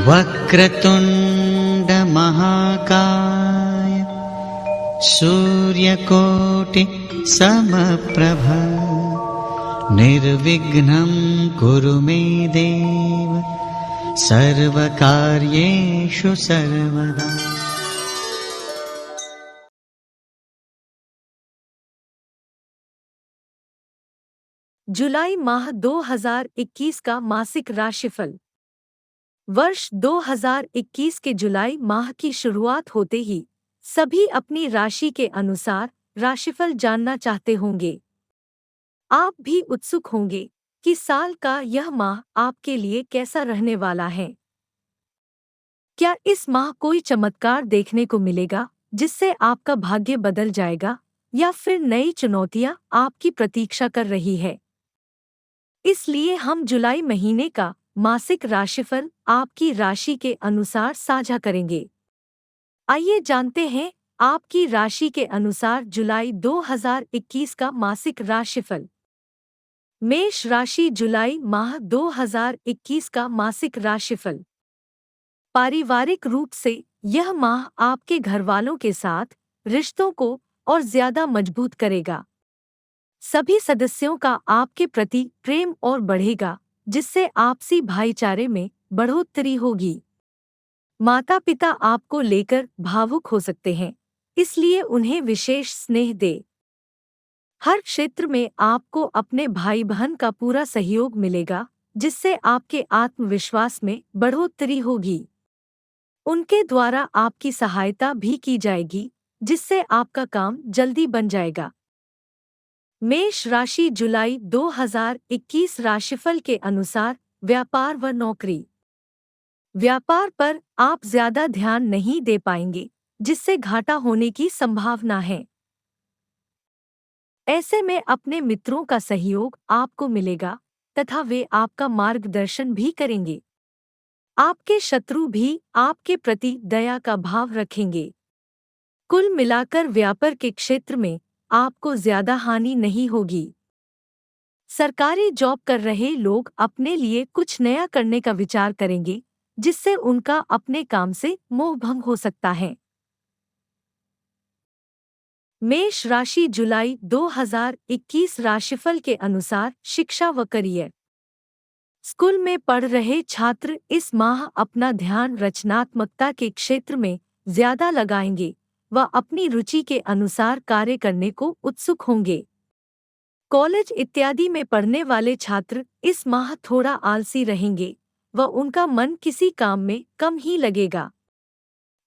वक्रतुंड महाकाय सूर्यकोटि समप्रभ निर्विघ्नं कुरु मे देव सर्वकार्येषु सर्वदा। जुलाई माह 2021 का मासिक राशिफल। वर्ष 2021 के जुलाई माह की शुरुआत होते ही सभी अपनी राशि के अनुसार राशिफल जानना चाहते होंगे। आप भी उत्सुक होंगे कि साल का यह माह आपके लिए कैसा रहने वाला है। क्या इस माह कोई चमत्कार देखने को मिलेगा जिससे आपका भाग्य बदल जाएगा, या फिर नई चुनौतियां आपकी प्रतीक्षा कर रही है? इसलिए हम जुलाई महीने का मासिक राशिफल आपकी राशि के अनुसार साझा करेंगे। आइए जानते हैं आपकी राशि के अनुसार जुलाई 2021 का मासिक राशिफल। मेष राशि, जुलाई माह 2021 का मासिक राशिफल। पारिवारिक रूप से यह माह आपके घरवालों के साथ रिश्तों को और ज्यादा मजबूत करेगा। सभी सदस्यों का आपके प्रति प्रेम और बढ़ेगा, जिससे आपसी भाईचारे में बढ़ोतरी होगी। माता पिता आपको लेकर भावुक हो सकते हैं, इसलिए उन्हें विशेष स्नेह दे। हर क्षेत्र में आपको अपने भाई बहन का पूरा सहयोग मिलेगा, जिससे आपके आत्मविश्वास में बढ़ोतरी होगी। उनके द्वारा आपकी सहायता भी की जाएगी, जिससे आपका काम जल्दी बन जाएगा। मेष राशि, जुलाई 2021 राशिफल के अनुसार व्यापार व नौकरी। व्यापार पर आप ज्यादा ध्यान नहीं दे पाएंगे, जिससे घाटा होने की संभावना है। ऐसे में अपने मित्रों का सहयोग आपको मिलेगा तथा वे आपका मार्गदर्शन भी करेंगे। आपके शत्रु भी आपके प्रति दया का भाव रखेंगे। कुल मिलाकर व्यापार के क्षेत्र में आपको ज्यादा हानि नहीं होगी। सरकारी जॉब कर रहे लोग अपने लिए कुछ नया करने का विचार करेंगे, जिससे उनका अपने काम से मोह भंग हो सकता है। मेष राशि, जुलाई 2021 राशिफल के अनुसार शिक्षा व करियर। स्कूल में पढ़ रहे छात्र इस माह अपना ध्यान रचनात्मकता के क्षेत्र में ज्यादा लगाएंगे व अपनी रुचि के अनुसार कार्य करने को उत्सुक होंगे। कॉलेज इत्यादि में पढ़ने वाले छात्र इस माह थोड़ा आलसी रहेंगे व उनका मन किसी काम में कम ही लगेगा।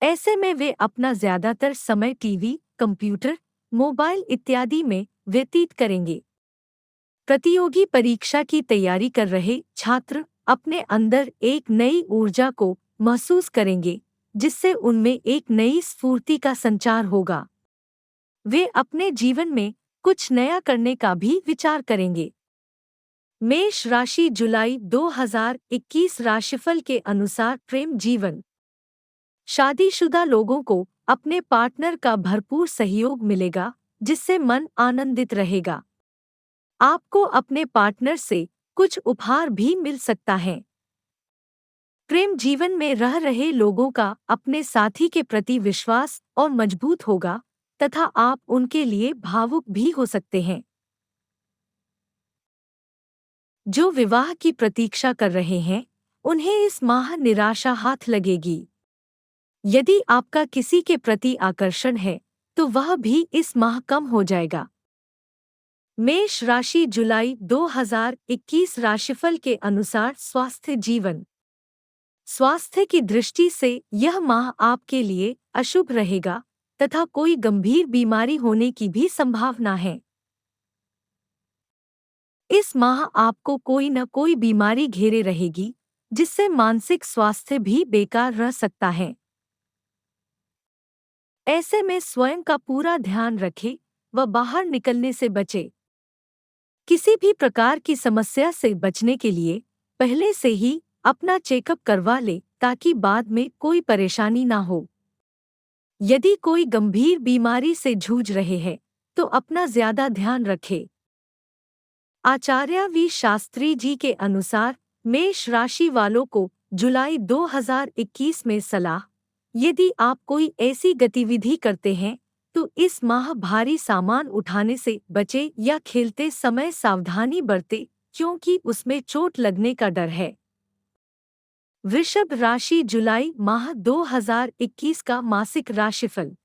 ऐसे में वे अपना ज्यादातर समय टीवी, कंप्यूटर, मोबाइल इत्यादि में व्यतीत करेंगे। प्रतियोगी परीक्षा की तैयारी कर रहे छात्र अपने अंदर एक नई ऊर्जा को महसूस करेंगे, जिससे उनमें एक नई स्फूर्ति का संचार होगा। वे अपने जीवन में कुछ नया करने का भी विचार करेंगे। मेष राशि, जुलाई 2021 राशिफल के अनुसार प्रेम जीवन। शादीशुदा लोगों को अपने पार्टनर का भरपूर सहयोग मिलेगा, जिससे मन आनंदित रहेगा। आपको अपने पार्टनर से कुछ उपहार भी मिल सकता है। प्रेम जीवन में रह रहे लोगों का अपने साथी के प्रति विश्वास और मजबूत होगा तथा आप उनके लिए भावुक भी हो सकते हैं। जो विवाह की प्रतीक्षा कर रहे हैं, उन्हें इस माह निराशा हाथ लगेगी। यदि आपका किसी के प्रति आकर्षण है, तो वह भी इस माह कम हो जाएगा। मेष राशि, जुलाई 2021 राशिफल के अनुसार स्वास्थ्य जीवन। स्वास्थ्य की दृष्टि से यह माह आपके लिए अशुभ रहेगा तथा कोई गंभीर बीमारी होने की भी संभावना है। इस माह आपको कोई न कोई बीमारी घेरे रहेगी, जिससे मानसिक स्वास्थ्य भी बेकार रह सकता है। ऐसे में स्वयं का पूरा ध्यान रखें व बाहर निकलने से बचें। किसी भी प्रकार की समस्या से बचने के लिए पहले से ही अपना चेकअप करवा ले, ताकि बाद में कोई परेशानी ना हो। यदि कोई गंभीर बीमारी से जूझ रहे हैं, तो अपना ज्यादा ध्यान रखें। आचार्य वी शास्त्री जी के अनुसार मेष राशि वालों को जुलाई 2021 में सलाह। यदि आप कोई ऐसी गतिविधि करते हैं तो इस माह भारी सामान उठाने से बचे या खेलते समय सावधानी बरतें क्योंकि उसमें चोट लगने का डर है। वृषभ राशि जुलाई माह 2021 का मासिक राशिफल।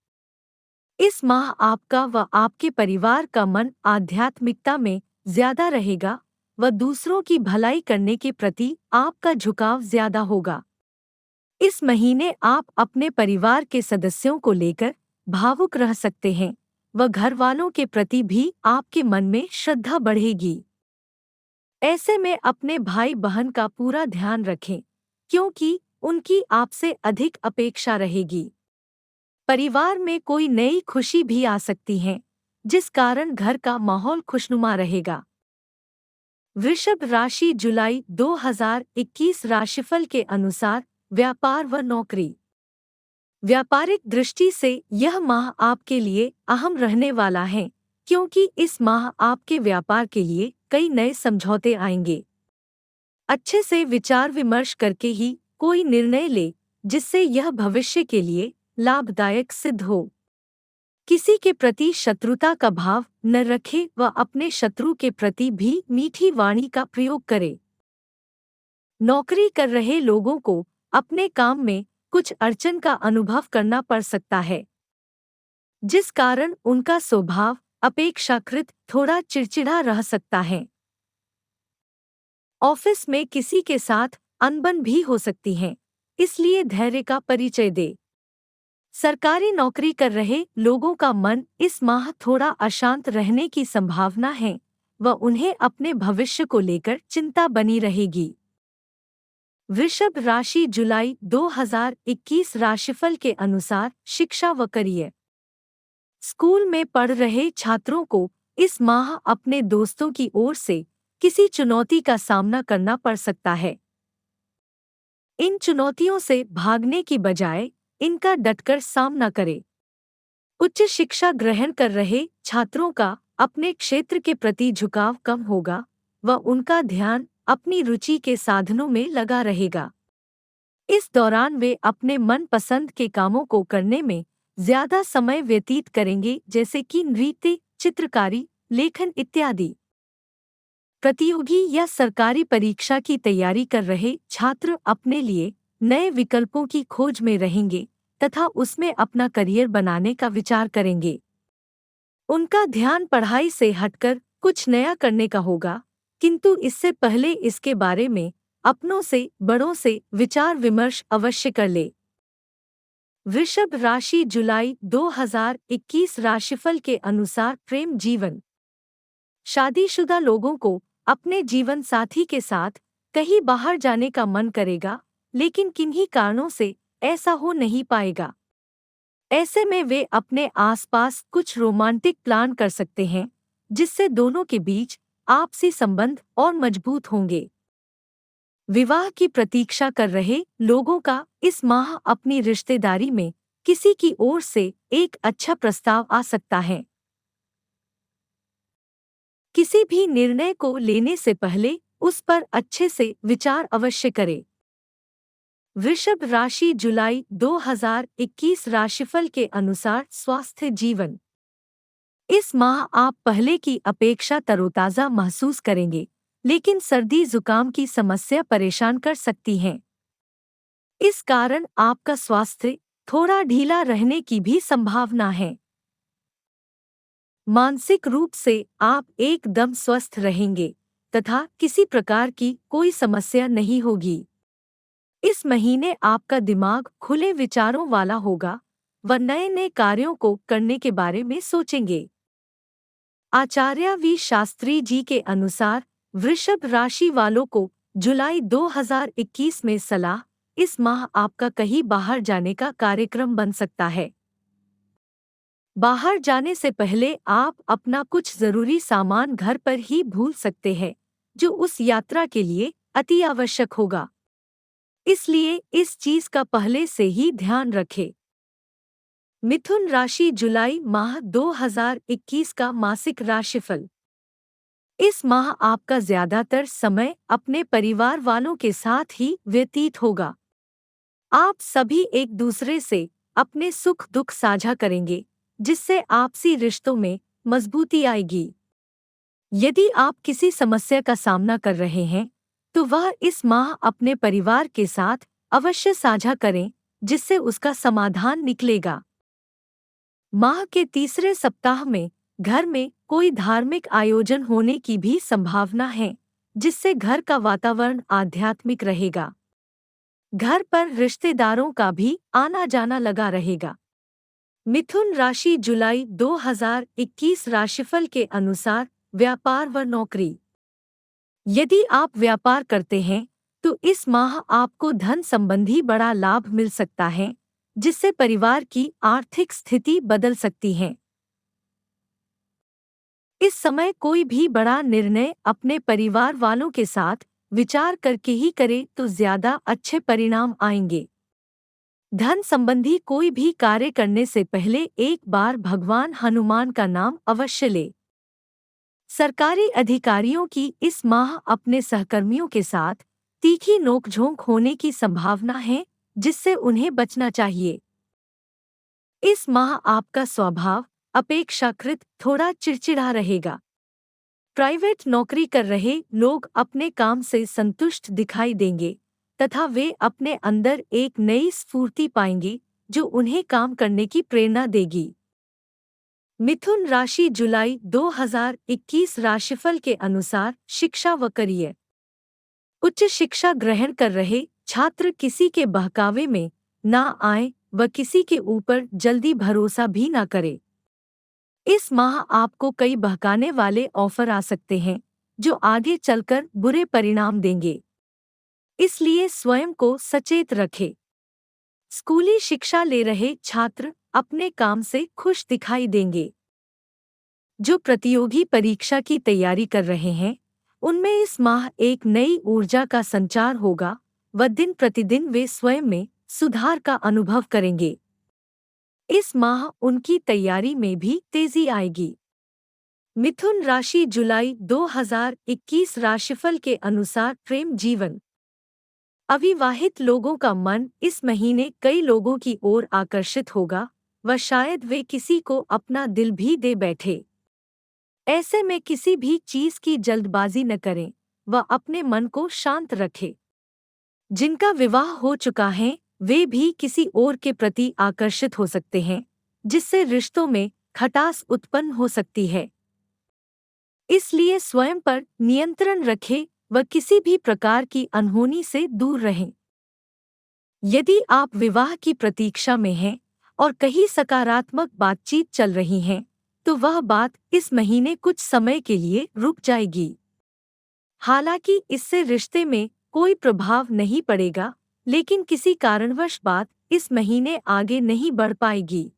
इस माह आपका व आपके परिवार का मन आध्यात्मिकता में ज्यादा रहेगा व दूसरों की भलाई करने के प्रति आपका झुकाव ज्यादा होगा। इस महीने आप अपने परिवार के सदस्यों को लेकर भावुक रह सकते हैं व घर वालों के प्रति भी आपके मन में श्रद्धा बढ़ेगी। ऐसे में अपने भाई बहन का पूरा ध्यान रखें क्योंकि उनकी आपसे अधिक अपेक्षा रहेगी। परिवार में कोई नई खुशी भी आ सकती है जिस कारण घर का माहौल खुशनुमा रहेगा। वृषभ राशि जुलाई 2021 राशिफल के अनुसार व्यापार व नौकरी। व्यापारिक दृष्टि से यह माह आपके लिए अहम रहने वाला है क्योंकि इस माह आपके व्यापार के लिए कई नए समझौते आएंगे। अच्छे से विचार विमर्श करके ही कोई निर्णय ले जिससे यह भविष्य के लिए लाभदायक सिद्ध हो। किसी के प्रति शत्रुता का भाव न रखे व अपने शत्रु के प्रति भी मीठी वाणी का प्रयोग करे। नौकरी कर रहे लोगों को अपने काम में कुछ अड़चन का अनुभव करना पड़ सकता है जिस कारण उनका स्वभाव अपेक्षाकृत थोड़ा चिड़चिड़ा रह सकता है। ऑफिस में किसी के साथ अनबन भी हो सकती है, इसलिए धैर्य का परिचय दे। सरकारी नौकरी कर रहे लोगों का मन इस माह थोड़ा अशांत रहने की संभावना है व उन्हें अपने भविष्य को लेकर चिंता बनी रहेगी। वृषभ राशि जुलाई 2021 राशिफल के अनुसार शिक्षा व करियर। स्कूल में पढ़ रहे छात्रों को इस माह अपने दोस्तों की ओर से किसी चुनौती का सामना करना पड़ सकता है। इन चुनौतियों से भागने की बजाय इनका डटकर सामना करें। उच्च शिक्षा ग्रहण कर रहे छात्रों का अपने क्षेत्र के प्रति झुकाव कम होगा व उनका ध्यान अपनी रुचि के साधनों में लगा रहेगा। इस दौरान वे अपने मनपसंद के कामों को करने में ज्यादा समय व्यतीत करेंगे जैसे कि नृत्य, चित्रकारी, लेखन इत्यादि। प्रतियोगी या सरकारी परीक्षा की तैयारी कर रहे छात्र अपने लिए नए विकल्पों की खोज में रहेंगे तथा उसमें अपना करियर बनाने का विचार करेंगे। उनका ध्यान पढ़ाई से हटकर कुछ नया करने का होगा, किंतु इससे पहले इसके बारे में अपनों से बड़ों से विचार विमर्श अवश्य कर ले। वृषभ राशि जुलाई 2021 राशिफल के अनुसार प्रेम जीवन। शादीशुदा लोगों को अपने जीवन साथी के साथ कहीं बाहर जाने का मन करेगा, लेकिन किन्हीं कारणों से ऐसा हो नहीं पाएगा। ऐसे में वे अपने आसपास कुछ रोमांटिक प्लान कर सकते हैं जिससे दोनों के बीच आपसी संबंध और मजबूत होंगे। विवाह की प्रतीक्षा कर रहे लोगों का इस माह अपनी रिश्तेदारी में किसी की ओर से एक अच्छा प्रस्ताव आ सकता है। किसी भी निर्णय को लेने से पहले उस पर अच्छे से विचार अवश्य करें। वृषभ राशि जुलाई 2021 राशिफल के अनुसार स्वास्थ्य जीवन। इस माह आप पहले की अपेक्षा तरोताजा महसूस करेंगे, लेकिन सर्दी जुकाम की समस्या परेशान कर सकती है। इस कारण आपका स्वास्थ्य थोड़ा ढीला रहने की भी संभावना है। मानसिक रूप से आप एकदम स्वस्थ रहेंगे तथा किसी प्रकार की कोई समस्या नहीं होगी। इस महीने आपका दिमाग खुले विचारों वाला होगा व नए नए कार्यों को करने के बारे में सोचेंगे। आचार्य वी शास्त्री जी के अनुसार वृषभ राशि वालों को जुलाई 2021 में सलाह, इस माह आपका कहीं बाहर जाने का कार्यक्रम बन सकता है। बाहर जाने से पहले आप अपना कुछ जरूरी सामान घर पर ही भूल सकते हैं जो उस यात्रा के लिए अति आवश्यक होगा, इसलिए इस चीज का पहले से ही ध्यान रखें। मिथुन राशि जुलाई माह 2021 का मासिक राशिफल। इस माह आपका ज्यादातर समय अपने परिवार वालों के साथ ही व्यतीत होगा। आप सभी एक दूसरे से अपने सुख दुख साझा करेंगे, जिससे आपसी रिश्तों में मजबूती आएगी। यदि आप किसी समस्या का सामना कर रहे हैं, तो वह इस माह अपने परिवार के साथ अवश्य साझा करें, जिससे उसका समाधान निकलेगा। माह के तीसरे सप्ताह में घर में कोई धार्मिक आयोजन होने की भी संभावना है, जिससे घर का वातावरण आध्यात्मिक रहेगा। घर पर रिश्तेदारों का भी आना जाना लगा रहेगा। मिथुन राशि जुलाई 2021 राशिफल के अनुसार व्यापार व नौकरी। यदि आप व्यापार करते हैं, तो इस माह आपको धन संबंधी बड़ा लाभ मिल सकता है, जिससे परिवार की आर्थिक स्थिति बदल सकती है। इस समय कोई भी बड़ा निर्णय अपने परिवार वालों के साथ विचार करके ही करे तो ज्यादा अच्छे परिणाम आएंगे। धन संबंधी कोई भी कार्य करने से पहले एक बार भगवान हनुमान का नाम अवश्य ले। सरकारी अधिकारियों की इस माह अपने सहकर्मियों के साथ तीखी नोकझोंक होने की संभावना है, जिससे उन्हें बचना चाहिए। इस माह आपका स्वभाव अपेक्षाकृत थोड़ा चिड़चिड़ा रहेगा। प्राइवेट नौकरी कर रहे लोग अपने काम से संतुष्ट दिखाई देंगे तथा वे अपने अंदर एक नई स्फूर्ति पाएंगे, जो उन्हें काम करने की प्रेरणा देगी। मिथुन राशि जुलाई 2021 राशिफल के अनुसार शिक्षा व करियर। उच्च शिक्षा ग्रहण कर रहे छात्र किसी के बहकावे में ना आए व किसी के ऊपर जल्दी भरोसा भी ना करे। इस माह आपको कई बहकाने वाले ऑफर आ सकते हैं, जो आगे चलकर बुरे परिणाम देंगे। इसलिए स्वयं को सचेत रखें। स्कूली शिक्षा ले रहे छात्र अपने काम से खुश दिखाई देंगे। जो प्रतियोगी परीक्षा की तैयारी कर रहे हैं, उनमें इस माह एक नई ऊर्जा का संचार होगा व दिन प्रतिदिन वे स्वयं में सुधार का अनुभव करेंगे। इस माह उनकी तैयारी में भी तेजी आएगी। मिथुन राशि जुलाई 2021 राशिफल के अनुसार प्रेम जीवन। अविवाहित लोगों का मन इस महीने कई लोगों की ओर आकर्षित होगा व शायद वे किसी को अपना दिल भी दे बैठे। ऐसे में किसी भी चीज की जल्दबाजी न करें व अपने मन को शांत रखें। जिनका विवाह हो चुका है, वे भी किसी और के प्रति आकर्षित हो सकते हैं, जिससे रिश्तों में खटास उत्पन्न हो सकती है। इसलिए स्वयं पर नियंत्रण रखें व किसी भी प्रकार की अनहोनी से दूर रहें। यदि आप विवाह की प्रतीक्षा में हैं और कहीं सकारात्मक बातचीत चल रही है, तो वह बात इस महीने कुछ समय के लिए रुक जाएगी। हालांकि इससे रिश्ते में कोई प्रभाव नहीं पड़ेगा, लेकिन किसी कारणवश बात इस महीने आगे नहीं बढ़ पाएगी।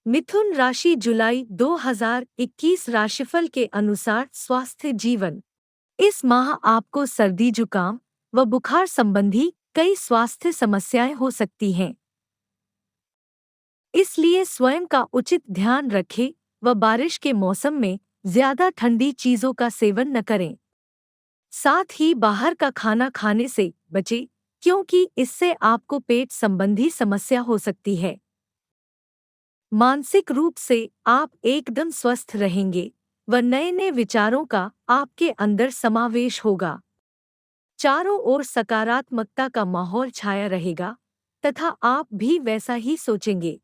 मिथुन राशि जुलाई 2021 राशिफल के अनुसार स्वास्थ्य जीवन। इस माह आपको सर्दी जुकाम व बुखार संबंधी कई स्वास्थ्य समस्याएं हो सकती हैं। इसलिए स्वयं का उचित ध्यान रखें व बारिश के मौसम में ज्यादा ठंडी चीजों का सेवन न करें। साथ ही बाहर का खाना खाने से बचें, क्योंकि इससे आपको पेट संबंधी समस्या हो सकती है। मानसिक रूप से आप एकदम स्वस्थ रहेंगे व नए नए विचारों का आपके अंदर समावेश होगा। चारों ओर सकारात्मकता का माहौल छाया रहेगा तथा आप भी वैसा ही सोचेंगे।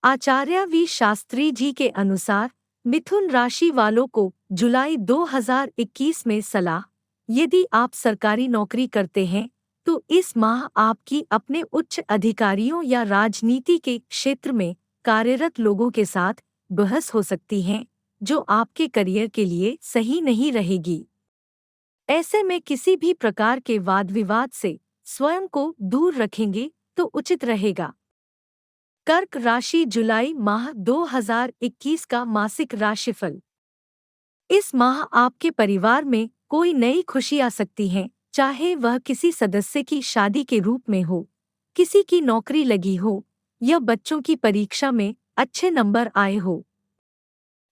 आचार्य वी शास्त्री जी के अनुसार मिथुन राशि वालों को जुलाई 2021 में सलाह। यदि आप सरकारी नौकरी करते हैं, तो इस माह आपकी अपने उच्च अधिकारियों या राजनीति के क्षेत्र में कार्यरत लोगों के साथ बहस हो सकती है, जो आपके करियर के लिए सही नहीं रहेगी। ऐसे में किसी भी प्रकार के वाद विवाद से स्वयं को दूर रखेंगे तो उचित रहेगा। कर्क राशि जुलाई माह 2021 का मासिक राशिफल। इस माह आपके परिवार में कोई नई खुशी आ सकती है, चाहे वह किसी सदस्य की शादी के रूप में हो, किसी की नौकरी लगी हो या बच्चों की परीक्षा में अच्छे नंबर आए हो।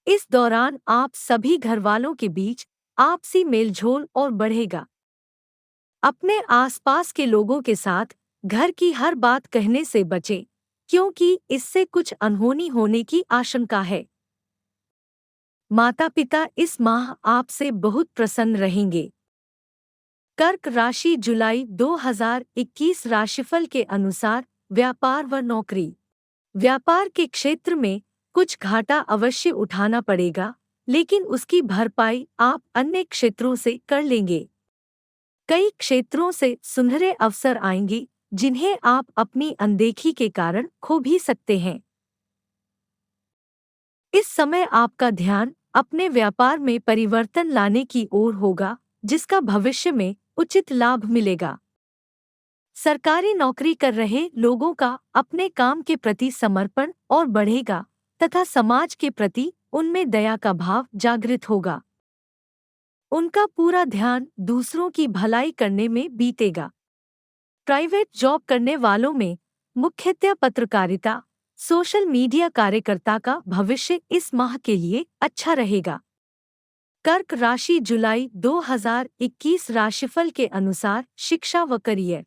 इस दौरान आप सभी घरवालों के बीच आपसी मेलजोल और बढ़ेगा। अपने आसपास के लोगों के साथ घर की हर बात कहने से बचें, क्योंकि इससे कुछ अनहोनी होने की आशंका है। माता पिता इस माह आपसे बहुत प्रसन्न रहेंगे। कर्क राशि जुलाई 2021 राशिफल के अनुसार व्यापार व नौकरी। व्यापार के क्षेत्र में कुछ घाटा अवश्य उठाना पड़ेगा, लेकिन उसकी भरपाई आप अन्य क्षेत्रों से कर लेंगे। कई क्षेत्रों से सुनहरे अवसर आएंगे, जिन्हें आप अपनी अनदेखी के कारण खो भी सकते हैं। इस समय आपका ध्यान अपने व्यापार में परिवर्तन लाने की ओर होगा, जिसका भविष्य में उचित लाभ मिलेगा। सरकारी नौकरी कर रहे लोगों का अपने काम के प्रति समर्पण और बढ़ेगा तथा समाज के प्रति उनमें दया का भाव जागृत होगा। उनका पूरा ध्यान दूसरों की भलाई करने में बीतेगा। प्राइवेट जॉब करने वालों में मुख्यतः पत्रकारिता, सोशल मीडिया कार्यकर्ता का भविष्य इस माह के लिए अच्छा रहेगा। कर्क राशि जुलाई 2021 राशिफल के अनुसार शिक्षा व करियर।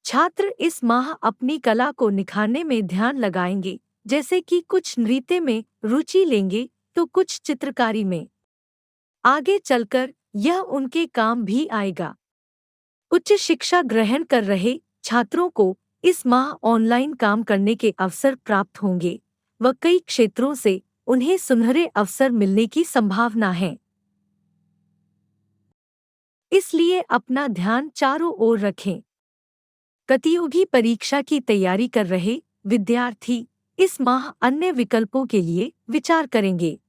छात्र इस माह अपनी कला को निखारने में ध्यान लगाएंगे, जैसे कि कुछ नृत्य में रुचि लेंगे तो कुछ चित्रकारी में। आगे चलकर यह उनके काम भी आएगा। उच्च शिक्षा ग्रहण कर रहे छात्रों को इस माह ऑनलाइन काम करने के अवसर प्राप्त होंगे व कई क्षेत्रों से उन्हें सुनहरे अवसर मिलने की संभावना है। इसलिए अपना ध्यान चारों ओर रखें। प्रतियोगी परीक्षा की तैयारी कर रहे विद्यार्थी इस माह अन्य विकल्पों के लिए विचार करेंगे।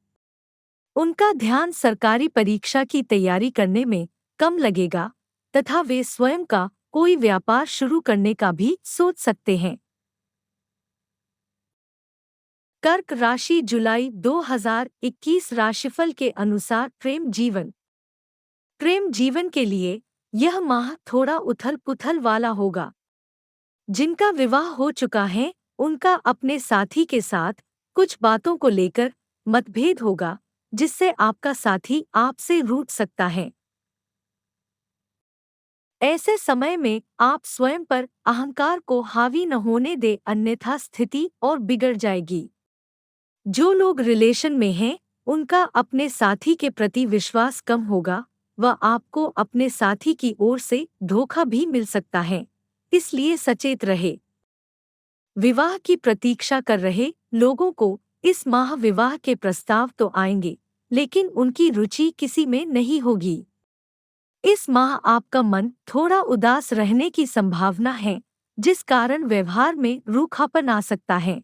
उनका ध्यान सरकारी परीक्षा की तैयारी करने में कम लगेगा तथा वे स्वयं का कोई व्यापार शुरू करने का भी सोच सकते हैं। कर्क राशि जुलाई 2021 राशिफल के अनुसार प्रेम जीवन। प्रेम जीवन के लिए यह माह थोड़ा उथल-पुथल वाला होगा। जिनका विवाह हो चुका है, उनका अपने साथी के साथ कुछ बातों को लेकर मतभेद होगा, जिससे आपका साथी आपसे रूठ सकता है। ऐसे समय में आप स्वयं पर अहंकार को हावी न होने दे, अन्यथा स्थिति और बिगड़ जाएगी। जो लोग रिलेशन में हैं, उनका अपने साथी के प्रति विश्वास कम होगा व आपको अपने साथी की ओर से धोखा भी मिल सकता है, इसलिए सचेत रहे। विवाह की प्रतीक्षा कर रहे लोगों को इस माह विवाह के प्रस्ताव तो आएंगे, लेकिन उनकी रुचि किसी में नहीं होगी। इस माह आपका मन थोड़ा उदास रहने की संभावना है, जिस कारण व्यवहार में रूखापन आ सकता है।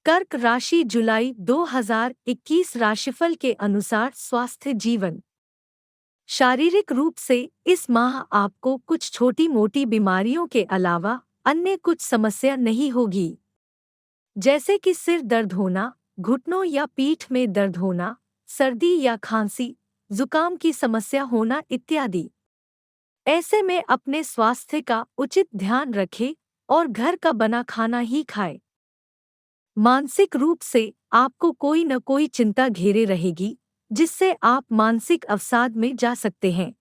कर्क राशि जुलाई 2021 राशिफल के अनुसार स्वास्थ्य जीवन। शारीरिक रूप से इस माह आपको कुछ छोटी-मोटी बीमारियों के अलावा अन्य कुछ समस्या नहीं होगी, जैसे कि सिर दर्द होना, घुटनों या पीठ में दर्द होना, सर्दी या खांसी, जुकाम की समस्या होना इत्यादि। ऐसे में अपने स्वास्थ्य का उचित ध्यान रखें और घर का बना खाना ही खाएं। मानसिक रूप से आपको कोई न कोई चिंता घेरे रहेगी, जिससे आप मानसिक अवसाद में जा सकते हैं।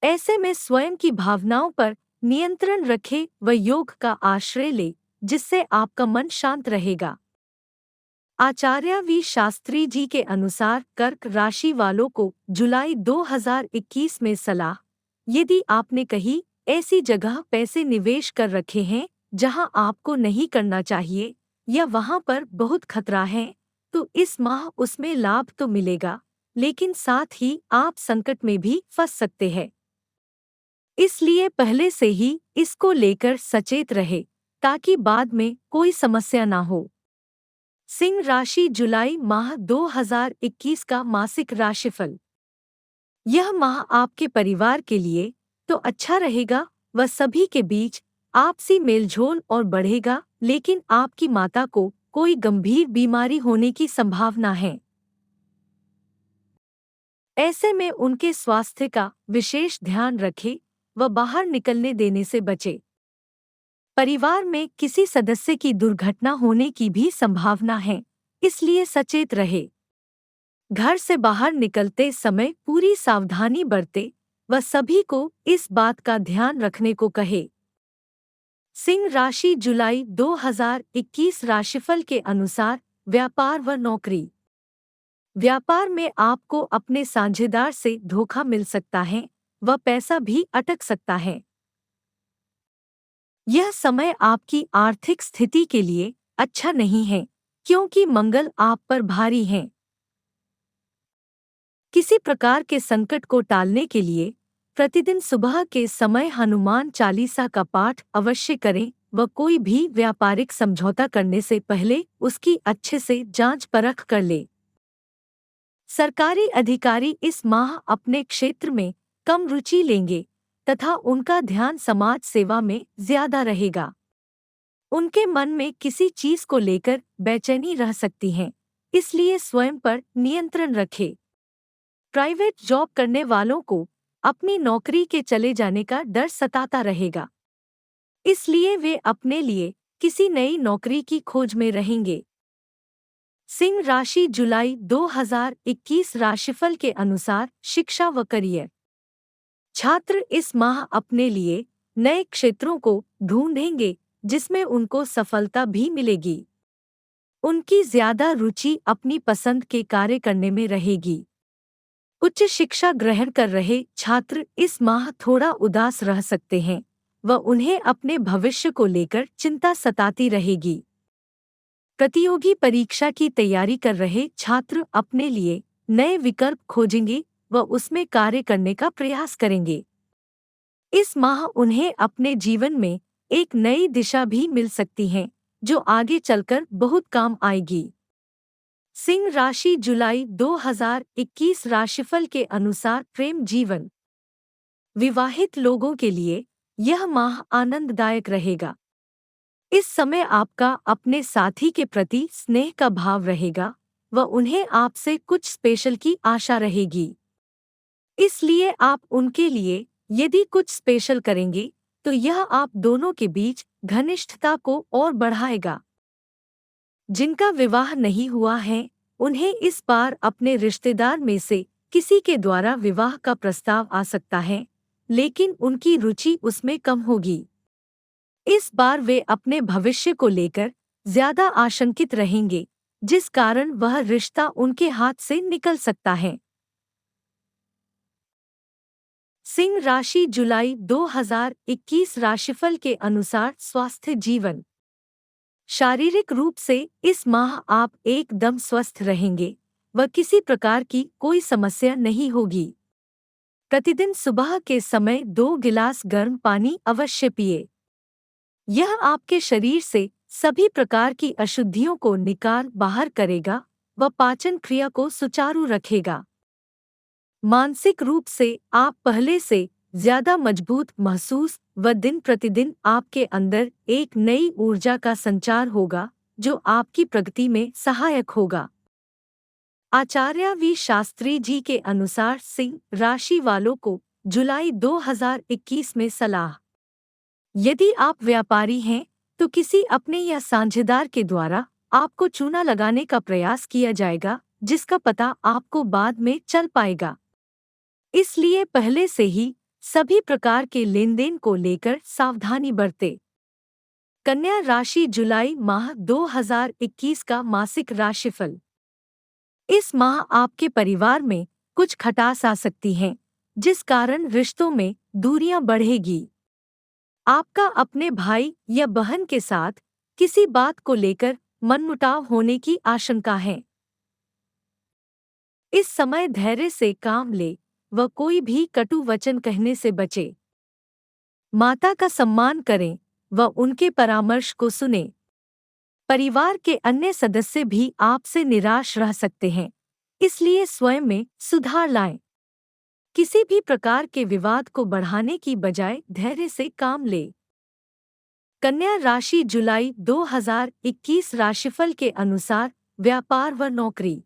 ऐसे में स्वयं की भावनाओं पर नियंत्रण रखें व योग का आश्रय लें, जिससे आपका मन शांत रहेगा। आचार्य वी शास्त्री जी के अनुसार कर्क राशि वालों को जुलाई 2021 में सलाह, यदि आपने कहीं ऐसी जगह पैसे निवेश कर रखे हैं जहां आपको नहीं करना चाहिए या वहां पर बहुत खतरा है, तो इस माह उसमें लाभ तो मिलेगा, लेकिन साथ ही आप संकट में भी फंस सकते हैं। इसलिए पहले से ही इसको लेकर सचेत रहे, ताकि बाद में कोई समस्या ना हो। सिंह राशि जुलाई माह 2021 का मासिक राशिफल। यह माह आपके परिवार के लिए तो अच्छा रहेगा व सभी के बीच आपसी मेलझोल और बढ़ेगा, लेकिन आपकी माता को कोई गंभीर बीमारी होने की संभावना है। ऐसे में उनके स्वास्थ्य का विशेष ध्यान रखें व बाहर निकलने देने से बचें। परिवार में किसी सदस्य की दुर्घटना होने की भी संभावना है, इसलिए सचेत रहे। घर से बाहर निकलते समय पूरी सावधानी बरते व सभी को इस बात का ध्यान रखने को कहे। सिंह राशि जुलाई 2021 राशिफल के अनुसार व्यापार व नौकरी। व्यापार में आपको अपने साझेदार से धोखा मिल सकता है व पैसा भी अटक सकता है। यह समय आपकी आर्थिक स्थिति के लिए अच्छा नहीं है, क्योंकि मंगल आप पर भारी हैं। किसी प्रकार के संकट को टालने के लिए प्रतिदिन सुबह के समय हनुमान चालीसा का पाठ अवश्य करें व कोई भी व्यापारिक समझौता करने से पहले उसकी अच्छे से जांच परख कर ले। सरकारी अधिकारी इस माह अपने क्षेत्र में कम रुचि लेंगे तथा उनका ध्यान समाज सेवा में ज्यादा रहेगा। उनके मन में किसी चीज को लेकर बेचैनी रह सकती है, इसलिए स्वयं पर नियंत्रण रखें। प्राइवेट जॉब करने वालों को अपनी नौकरी के चले जाने का डर सताता रहेगा, इसलिए वे अपने लिए किसी नई नौकरी की खोज में रहेंगे। सिंह राशि जुलाई 2021 राशिफल के अनुसार शिक्षा व करियर। छात्र इस माह अपने लिए नए क्षेत्रों को ढूंढेंगे जिसमें उनको सफलता भी मिलेगी। उनकी ज्यादा रुचि अपनी पसंद के कार्य करने में रहेगी। उच्च शिक्षा ग्रहण कर रहे छात्र इस माह थोड़ा उदास रह सकते हैं व उन्हें अपने भविष्य को लेकर चिंता सताती रहेगी। प्रतियोगी परीक्षा की तैयारी कर रहे छात्र अपने लिए नए विकल्प खोजेंगे व उसमें कार्य करने का प्रयास करेंगे। इस माह उन्हें अपने जीवन में एक नई दिशा भी मिल सकती है, जो आगे चलकर बहुत काम आएगी। सिंह राशि जुलाई 2021 राशिफल के अनुसार प्रेम जीवन। विवाहित लोगों के लिए यह माह आनंददायक रहेगा। इस समय आपका अपने साथी के प्रति स्नेह का भाव रहेगा व उन्हें आपसे कुछ स्पेशल की आशा रहेगी। इसलिए आप उनके लिए यदि कुछ स्पेशल करेंगे तो यह आप दोनों के बीच घनिष्ठता को और बढ़ाएगा। जिनका विवाह नहीं हुआ है, उन्हें इस बार अपने रिश्तेदार में से किसी के द्वारा विवाह का प्रस्ताव आ सकता है, लेकिन उनकी रुचि उसमें कम होगी। इस बार वे अपने भविष्य को लेकर ज्यादा आशंकित रहेंगे, जिस कारण वह रिश्ता उनके हाथ से निकल सकता है। सिंह राशि जुलाई 2021 राशिफल के अनुसार स्वास्थ्य जीवन। शारीरिक रूप से इस माह आप एकदम स्वस्थ रहेंगे व किसी प्रकार की कोई समस्या नहीं होगी। प्रतिदिन सुबह के समय 2 गिलास गर्म पानी अवश्य पिए। यह आपके शरीर से सभी प्रकार की अशुद्धियों को निकाल बाहर करेगा व पाचन क्रिया को सुचारू रखेगा। मानसिक रूप से आप पहले से ज्यादा मजबूत महसूस व दिन प्रतिदिन आपके अंदर एक नई ऊर्जा का संचार होगा, जो आपकी प्रगति में सहायक होगा। आचार्य वी शास्त्री जी के अनुसार सिंह राशि वालों को जुलाई 2021 में सलाह। यदि आप व्यापारी हैं तो किसी अपने या साझेदार के द्वारा आपको चूना लगाने का प्रयास किया जाएगा, जिसका पता आपको बाद में चल पाएगा। इसलिए पहले से ही सभी प्रकार के लेनदेन को लेकर सावधानी बरतें। कन्या राशि जुलाई माह 2021 का मासिक राशिफल। इस माह आपके परिवार में कुछ खटास आ सकती है, जिस कारण रिश्तों में दूरियां बढ़ेगी। आपका अपने भाई या बहन के साथ किसी बात को लेकर मनमुटाव होने की आशंका है। इस समय धैर्य से काम ले व कोई भी कटु वचन कहने से बचे। माता का सम्मान करें व उनके परामर्श को सुनें। परिवार के अन्य सदस्य भी आपसे निराश रह सकते हैं, इसलिए स्वयं में सुधार लाएं। किसी भी प्रकार के विवाद को बढ़ाने की बजाय धैर्य से काम ले। कन्या राशि जुलाई 2021 राशिफल के अनुसार व्यापार व नौकरी।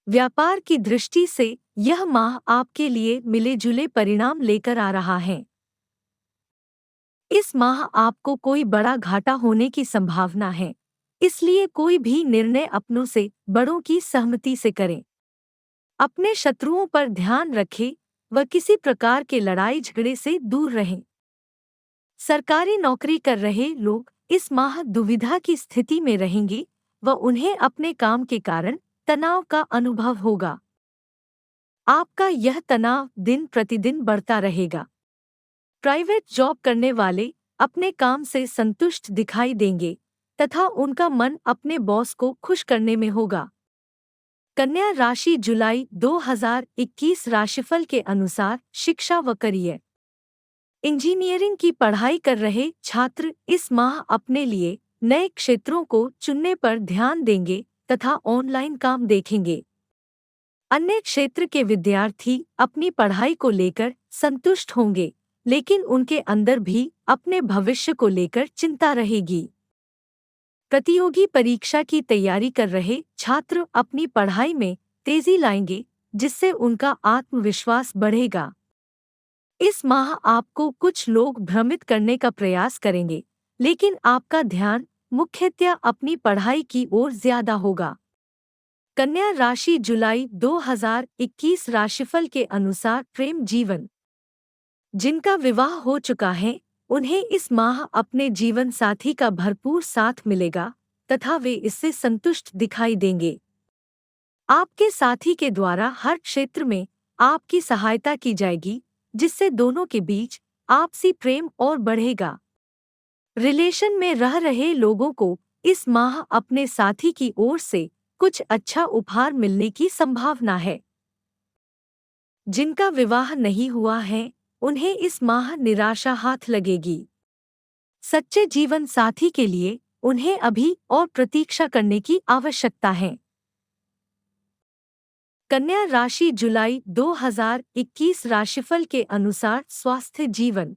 व्यापार की दृष्टि से यह माह आपके लिए मिले जुले परिणाम लेकर आ रहा है। इस माह आपको कोई बड़ा घाटा होने की संभावना है, इसलिए कोई भी निर्णय अपनों से बड़ों की सहमति से करें। अपने शत्रुओं पर ध्यान रखें व किसी प्रकार के लड़ाई झगड़े से दूर रहें। सरकारी नौकरी कर रहे लोग इस माह दुविधा की स्थिति में रहेंगे व उन्हें अपने काम के कारण तनाव का अनुभव होगा। आपका यह तनाव दिन प्रतिदिन बढ़ता रहेगा। प्राइवेट जॉब करने वाले अपने काम से संतुष्ट दिखाई देंगे तथा उनका मन अपने बॉस को खुश करने में होगा। कन्या राशि जुलाई 2021 राशिफल के अनुसार शिक्षा व करियर। इंजीनियरिंग की पढ़ाई कर रहे छात्र इस माह अपने लिए नए क्षेत्रों को चुनने पर ध्यान देंगे तथा ऑनलाइन काम देखेंगे। अन्य क्षेत्र के विद्यार्थी अपनी पढ़ाई को लेकर संतुष्ट होंगे, लेकिन उनके अंदर भी अपने भविष्य को लेकर चिंता रहेगी। प्रतियोगी परीक्षा की तैयारी कर रहे छात्र अपनी पढ़ाई में तेजी लाएंगे, जिससे उनका आत्मविश्वास बढ़ेगा। इस माह आपको कुछ लोग भ्रमित करने का प्रयास करेंगे, लेकिन आपका ध्यान मुख्यतः अपनी पढ़ाई की ओर ज्यादा होगा। कन्या राशि जुलाई 2021 राशिफल के अनुसार प्रेम जीवन। जिनका विवाह हो चुका है, उन्हें इस माह अपने जीवन साथी का भरपूर साथ मिलेगा तथा वे इससे संतुष्ट दिखाई देंगे। आपके साथी के द्वारा हर क्षेत्र में आपकी सहायता की जाएगी, जिससे दोनों के बीच आपसी प्रेम और बढ़ेगा। रिलेशन में रह रहे लोगों को इस माह अपने साथी की ओर से कुछ अच्छा उपहार मिलने की संभावना है। जिनका विवाह नहीं हुआ है, उन्हें इस माह निराशा हाथ लगेगी। सच्चे जीवन साथी के लिए उन्हें अभी और प्रतीक्षा करने की आवश्यकता है। कन्या राशि जुलाई 2021 राशिफल के अनुसार स्वास्थ्य जीवन।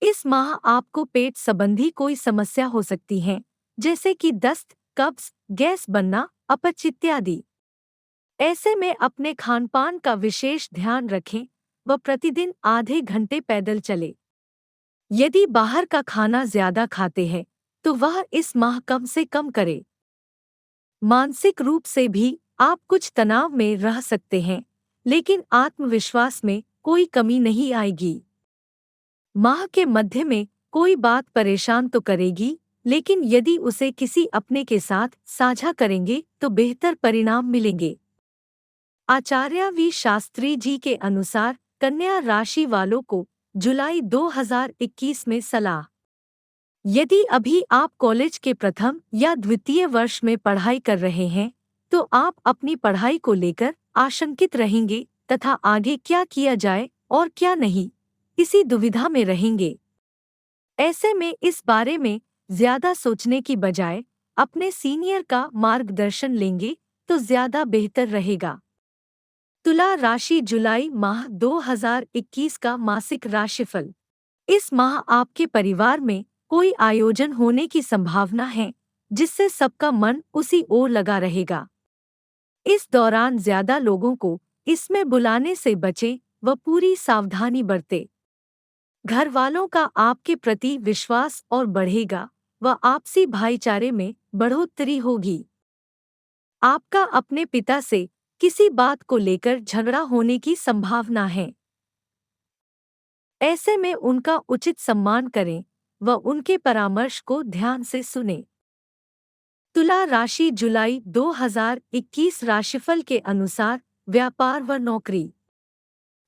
इस माह आपको पेट संबंधी कोई समस्या हो सकती है, जैसे कि दस्त, कब्ज, गैस बनना, अपच इत्यादि। ऐसे में अपने खानपान का विशेष ध्यान रखें व प्रतिदिन आधे घंटे पैदल चले। यदि बाहर का खाना ज्यादा खाते हैं, तो वह इस माह कम से कम करे। मानसिक रूप से भी आप कुछ तनाव में रह सकते हैं, लेकिन आत्मविश्वास में कोई कमी नहीं आएगी। माह के मध्य में कोई बात परेशान तो करेगी, लेकिन यदि उसे किसी अपने के साथ साझा करेंगे तो बेहतर परिणाम मिलेंगे। आचार्य वी शास्त्री जी के अनुसार कन्या राशि वालों को जुलाई 2021 में सलाह। यदि अभी आप कॉलेज के प्रथम या द्वितीय वर्ष में पढ़ाई कर रहे हैं, तो आप अपनी पढ़ाई को लेकर आशंकित रहेंगे तथा आगे क्या किया जाए और क्या नहीं, इसी दुविधा में रहेंगे। ऐसे में इस बारे में ज्यादा सोचने की बजाय अपने सीनियर का मार्गदर्शन लेंगे तो ज्यादा बेहतर रहेगा। तुला राशि जुलाई माह 2021 का मासिक राशिफल। इस माह आपके परिवार में कोई आयोजन होने की संभावना है, जिससे सबका मन उसी ओर लगा रहेगा। इस दौरान ज्यादा लोगों को इसमें बुलाने से बचें व पूरी सावधानी बरतें। घर वालों का आपके प्रति विश्वास और बढ़ेगा व आपसी भाईचारे में बढ़ोतरी होगी। आपका अपने पिता से किसी बात को लेकर झगड़ा होने की संभावना है। ऐसे में उनका उचित सम्मान करें व उनके परामर्श को ध्यान से सुनें। तुला राशि जुलाई 2021 राशिफल के अनुसार व्यापार व नौकरी।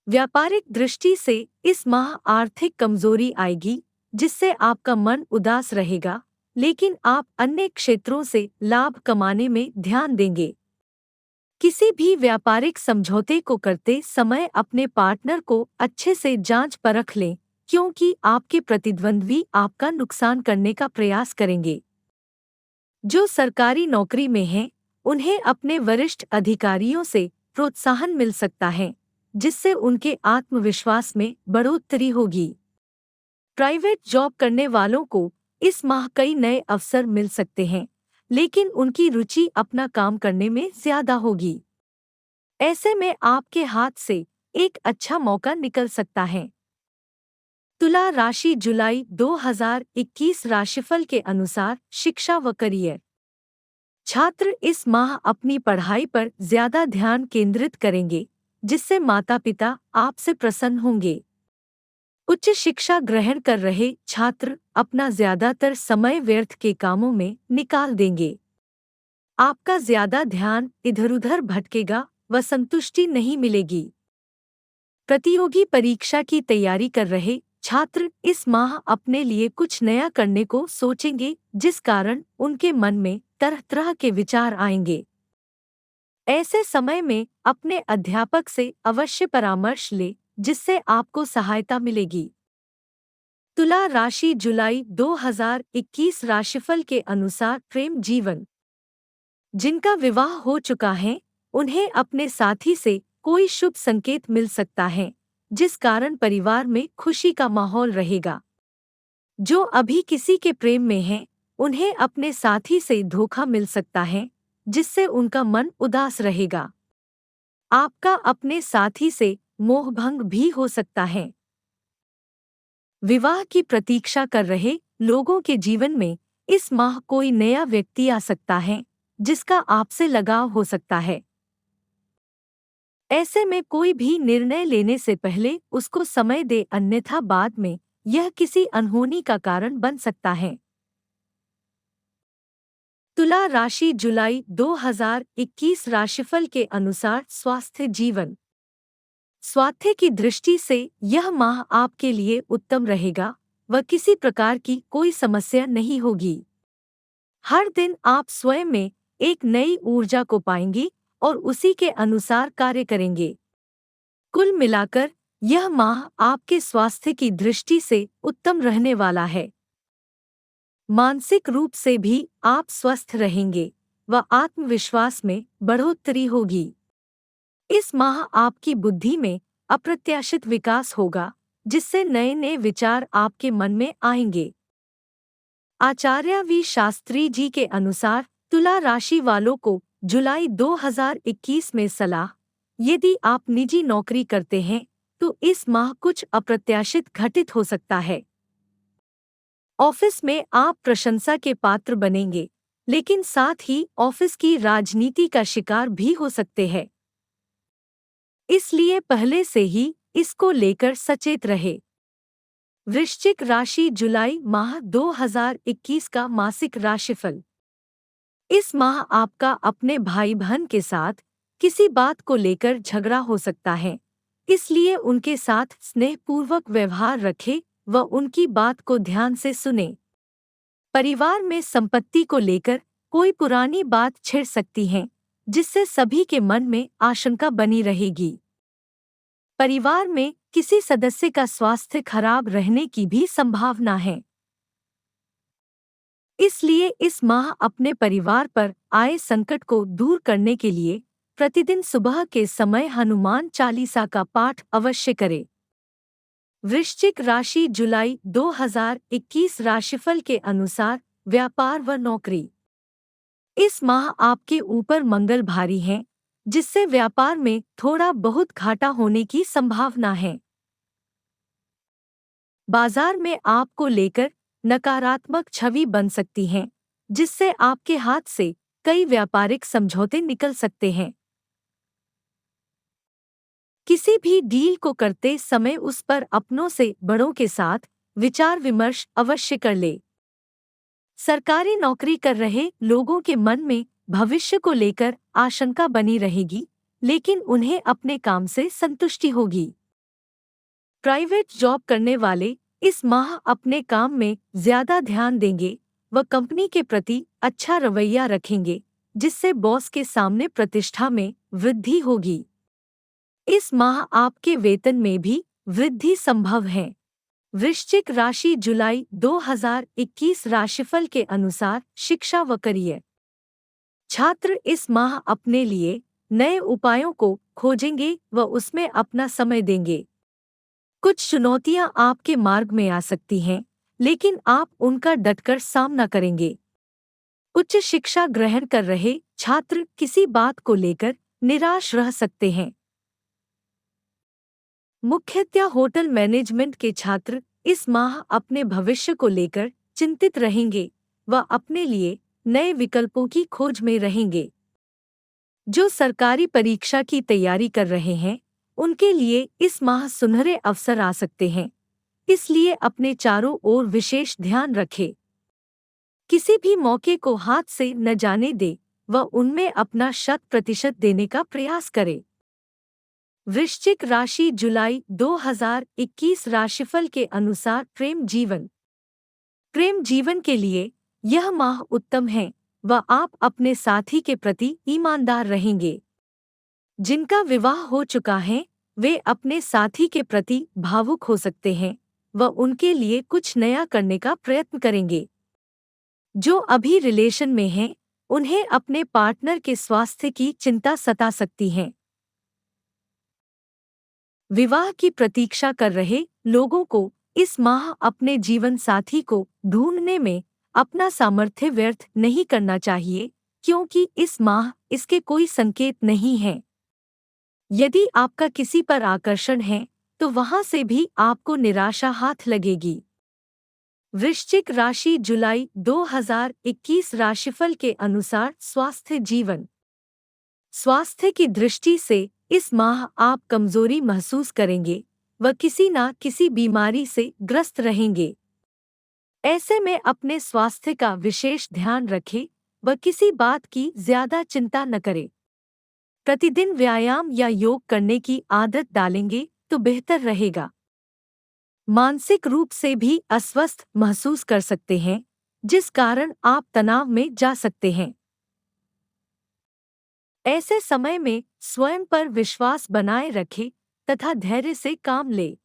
व्यापारिक दृष्टि से इस माह आर्थिक कमजोरी आएगी, जिससे आपका मन उदास रहेगा, लेकिन आप अन्य क्षेत्रों से लाभ कमाने में ध्यान देंगे। किसी भी व्यापारिक समझौते को करते समय अपने पार्टनर को अच्छे से जांच परख लें, क्योंकि आपके प्रतिद्वंद्वी आपका नुकसान करने का प्रयास करेंगे। जो सरकारी नौकरी में हैं, उन्हें अपने वरिष्ठ अधिकारियों से प्रोत्साहन मिल सकता है, जिससे उनके आत्मविश्वास में बढ़ोतरी होगी। प्राइवेट जॉब करने वालों को इस माह कई नए अवसर मिल सकते हैं, लेकिन उनकी रुचि अपना काम करने में ज्यादा होगी। ऐसे में आपके हाथ से एक अच्छा मौका निकल सकता है। तुला राशि जुलाई 2021 राशिफल के अनुसार शिक्षा व करियर। छात्र इस माह अपनी पढ़ाई पर ज्यादा ध्यान केंद्रित करेंगे, जिससे माता पिता आपसे प्रसन्न होंगे। उच्च शिक्षा ग्रहण कर रहे छात्र अपना ज्यादातर समय व्यर्थ के कामों में निकाल देंगे। आपका ज्यादा ध्यान इधर-उधर भटकेगा व संतुष्टि नहीं मिलेगी। प्रतियोगी परीक्षा की तैयारी कर रहे छात्र इस माह अपने लिए कुछ नया करने को सोचेंगे, जिस कारण उनके मन में तरह तरह के विचार आएंगे। ऐसे समय में अपने अध्यापक से अवश्य परामर्श ले, जिससे आपको सहायता मिलेगी। तुला राशि जुलाई 2021 राशिफल के अनुसार प्रेम जीवन। जिनका विवाह हो चुका है, उन्हें अपने साथी से कोई शुभ संकेत मिल सकता है, जिस कारण परिवार में खुशी का माहौल रहेगा। जो अभी किसी के प्रेम में हैं, उन्हें अपने साथी से धोखा मिल सकता है, जिससे उनका मन उदास रहेगा। आपका अपने साथी से मोहभंग भी हो सकता है। विवाह की प्रतीक्षा कर रहे लोगों के जीवन में इस माह कोई नया व्यक्ति आ सकता है, जिसका आपसे लगाव हो सकता है। ऐसे में कोई भी निर्णय लेने से पहले उसको समय दे, अन्यथा बाद में यह किसी अनहोनी का कारण बन सकता है। तुला राशि जुलाई 2021 राशिफल के अनुसार स्वास्थ्य जीवन। स्वास्थ्य की दृष्टि से यह माह आपके लिए उत्तम रहेगा व किसी प्रकार की कोई समस्या नहीं होगी। हर दिन आप स्वयं में एक नई ऊर्जा को पाएंगी और उसी के अनुसार कार्य करेंगे। कुल मिलाकर यह माह आपके स्वास्थ्य की दृष्टि से उत्तम रहने वाला है। मानसिक रूप से भी आप स्वस्थ रहेंगे व आत्मविश्वास में बढ़ोतरी होगी। इस माह आपकी बुद्धि में अप्रत्याशित विकास होगा, जिससे नए नए विचार आपके मन में आएंगे। आचार्य वी शास्त्री जी के अनुसार तुला राशि वालों को जुलाई 2021 में सलाह: यदि आप निजी नौकरी करते हैं तो इस माह कुछ अप्रत्याशित घटित हो सकता है। ऑफिस में आप प्रशंसा के पात्र बनेंगे, लेकिन साथ ही ऑफिस की राजनीति का शिकार भी हो सकते हैं। इसलिए पहले से ही इसको लेकर सचेत रहे। वृश्चिक राशि जुलाई माह 2021 का मासिक राशिफल। इस माह आपका अपने भाई बहन के साथ किसी बात को लेकर झगड़ा हो सकता है, इसलिए उनके साथ स्नेहपूर्वक व्यवहार रखें व उनकी बात को ध्यान से सुनें। परिवार में संपत्ति को लेकर कोई पुरानी बात छिड़ सकती है, जिससे सभी के मन में आशंका बनी रहेगी। परिवार में किसी सदस्य का स्वास्थ्य खराब रहने की भी संभावना है। इसलिए इस माह अपने परिवार पर आए संकट को दूर करने के लिए प्रतिदिन सुबह के समय हनुमान चालीसा का पाठ अवश्य करें। वृश्चिक राशि जुलाई 2021 राशिफल के अनुसार व्यापार व नौकरी। इस माह आपके ऊपर मंगल भारी हैं, जिससे व्यापार में थोड़ा बहुत घाटा होने की संभावना है। बाजार में आपको लेकर नकारात्मक छवि बन सकती है, जिससे आपके हाथ से कई व्यापारिक समझौते निकल सकते हैं। किसी भी डील को करते समय उस पर अपनों से बड़ों के साथ विचार विमर्श अवश्य कर ले। सरकारी नौकरी कर रहे लोगों के मन में भविष्य को लेकर आशंका बनी रहेगी, लेकिन उन्हें अपने काम से संतुष्टि होगी। प्राइवेट जॉब करने वाले इस माह अपने काम में ज्यादा ध्यान देंगे व कंपनी के प्रति अच्छा रवैया रखेंगे, जिससे बॉस के सामने प्रतिष्ठा में वृद्धि होगी। इस माह आपके वेतन में भी वृद्धि संभव है। वृश्चिक राशि जुलाई 2021 राशिफल के अनुसार शिक्षा व करियर। छात्र इस माह अपने लिए नए उपायों को खोजेंगे व उसमें अपना समय देंगे। कुछ चुनौतियां आपके मार्ग में आ सकती हैं, लेकिन आप उनका डटकर सामना करेंगे। उच्च शिक्षा ग्रहण कर रहे छात्र किसी बात को लेकर निराश रह सकते हैं। मुख्यतः होटल मैनेजमेंट के छात्र इस माह अपने भविष्य को लेकर चिंतित रहेंगे व अपने लिए नए विकल्पों की खोज में रहेंगे। जो सरकारी परीक्षा की तैयारी कर रहे हैं, उनके लिए इस माह सुनहरे अवसर आ सकते हैं, इसलिए अपने चारों ओर विशेष ध्यान रखें। किसी भी मौके को हाथ से न जाने दे व उनमें अपना 100% देने का प्रयास करे। वृश्चिक राशि जुलाई 2021 राशिफल के अनुसार प्रेम जीवन के लिए यह माह उत्तम है व आप अपने साथी के प्रति ईमानदार रहेंगे। जिनका विवाह हो चुका है, वे अपने साथी के प्रति भावुक हो सकते हैं व उनके लिए कुछ नया करने का प्रयत्न करेंगे। जो अभी रिलेशन में हैं, उन्हें अपने पार्टनर के स्वास्थ्य की चिंता सता सकती है। विवाह की प्रतीक्षा कर रहे लोगों को इस माह अपने जीवन साथी को ढूंढने में अपना सामर्थ्य व्यर्थ नहीं करना चाहिए, क्योंकि इस माह इसके कोई संकेत नहीं है। यदि आपका किसी पर आकर्षण है, तो वहां से भी आपको निराशा हाथ लगेगी। वृश्चिक राशि जुलाई 2021 राशिफल के अनुसार स्वास्थ्य की दृष्टि से इस माह आप कमजोरी महसूस करेंगे व किसी न किसी बीमारी से ग्रस्त रहेंगे। ऐसे में अपने स्वास्थ्य का विशेष ध्यान रखें व किसी बात की ज्यादा चिंता न करें। प्रतिदिन व्यायाम या योग करने की आदत डालेंगे तो बेहतर रहेगा। मानसिक रूप से भी अस्वस्थ महसूस कर सकते हैं, जिस कारण आप तनाव में जा सकते हैं। ऐसे समय में स्वयं पर विश्वास बनाए रखें तथा धैर्य से काम ले।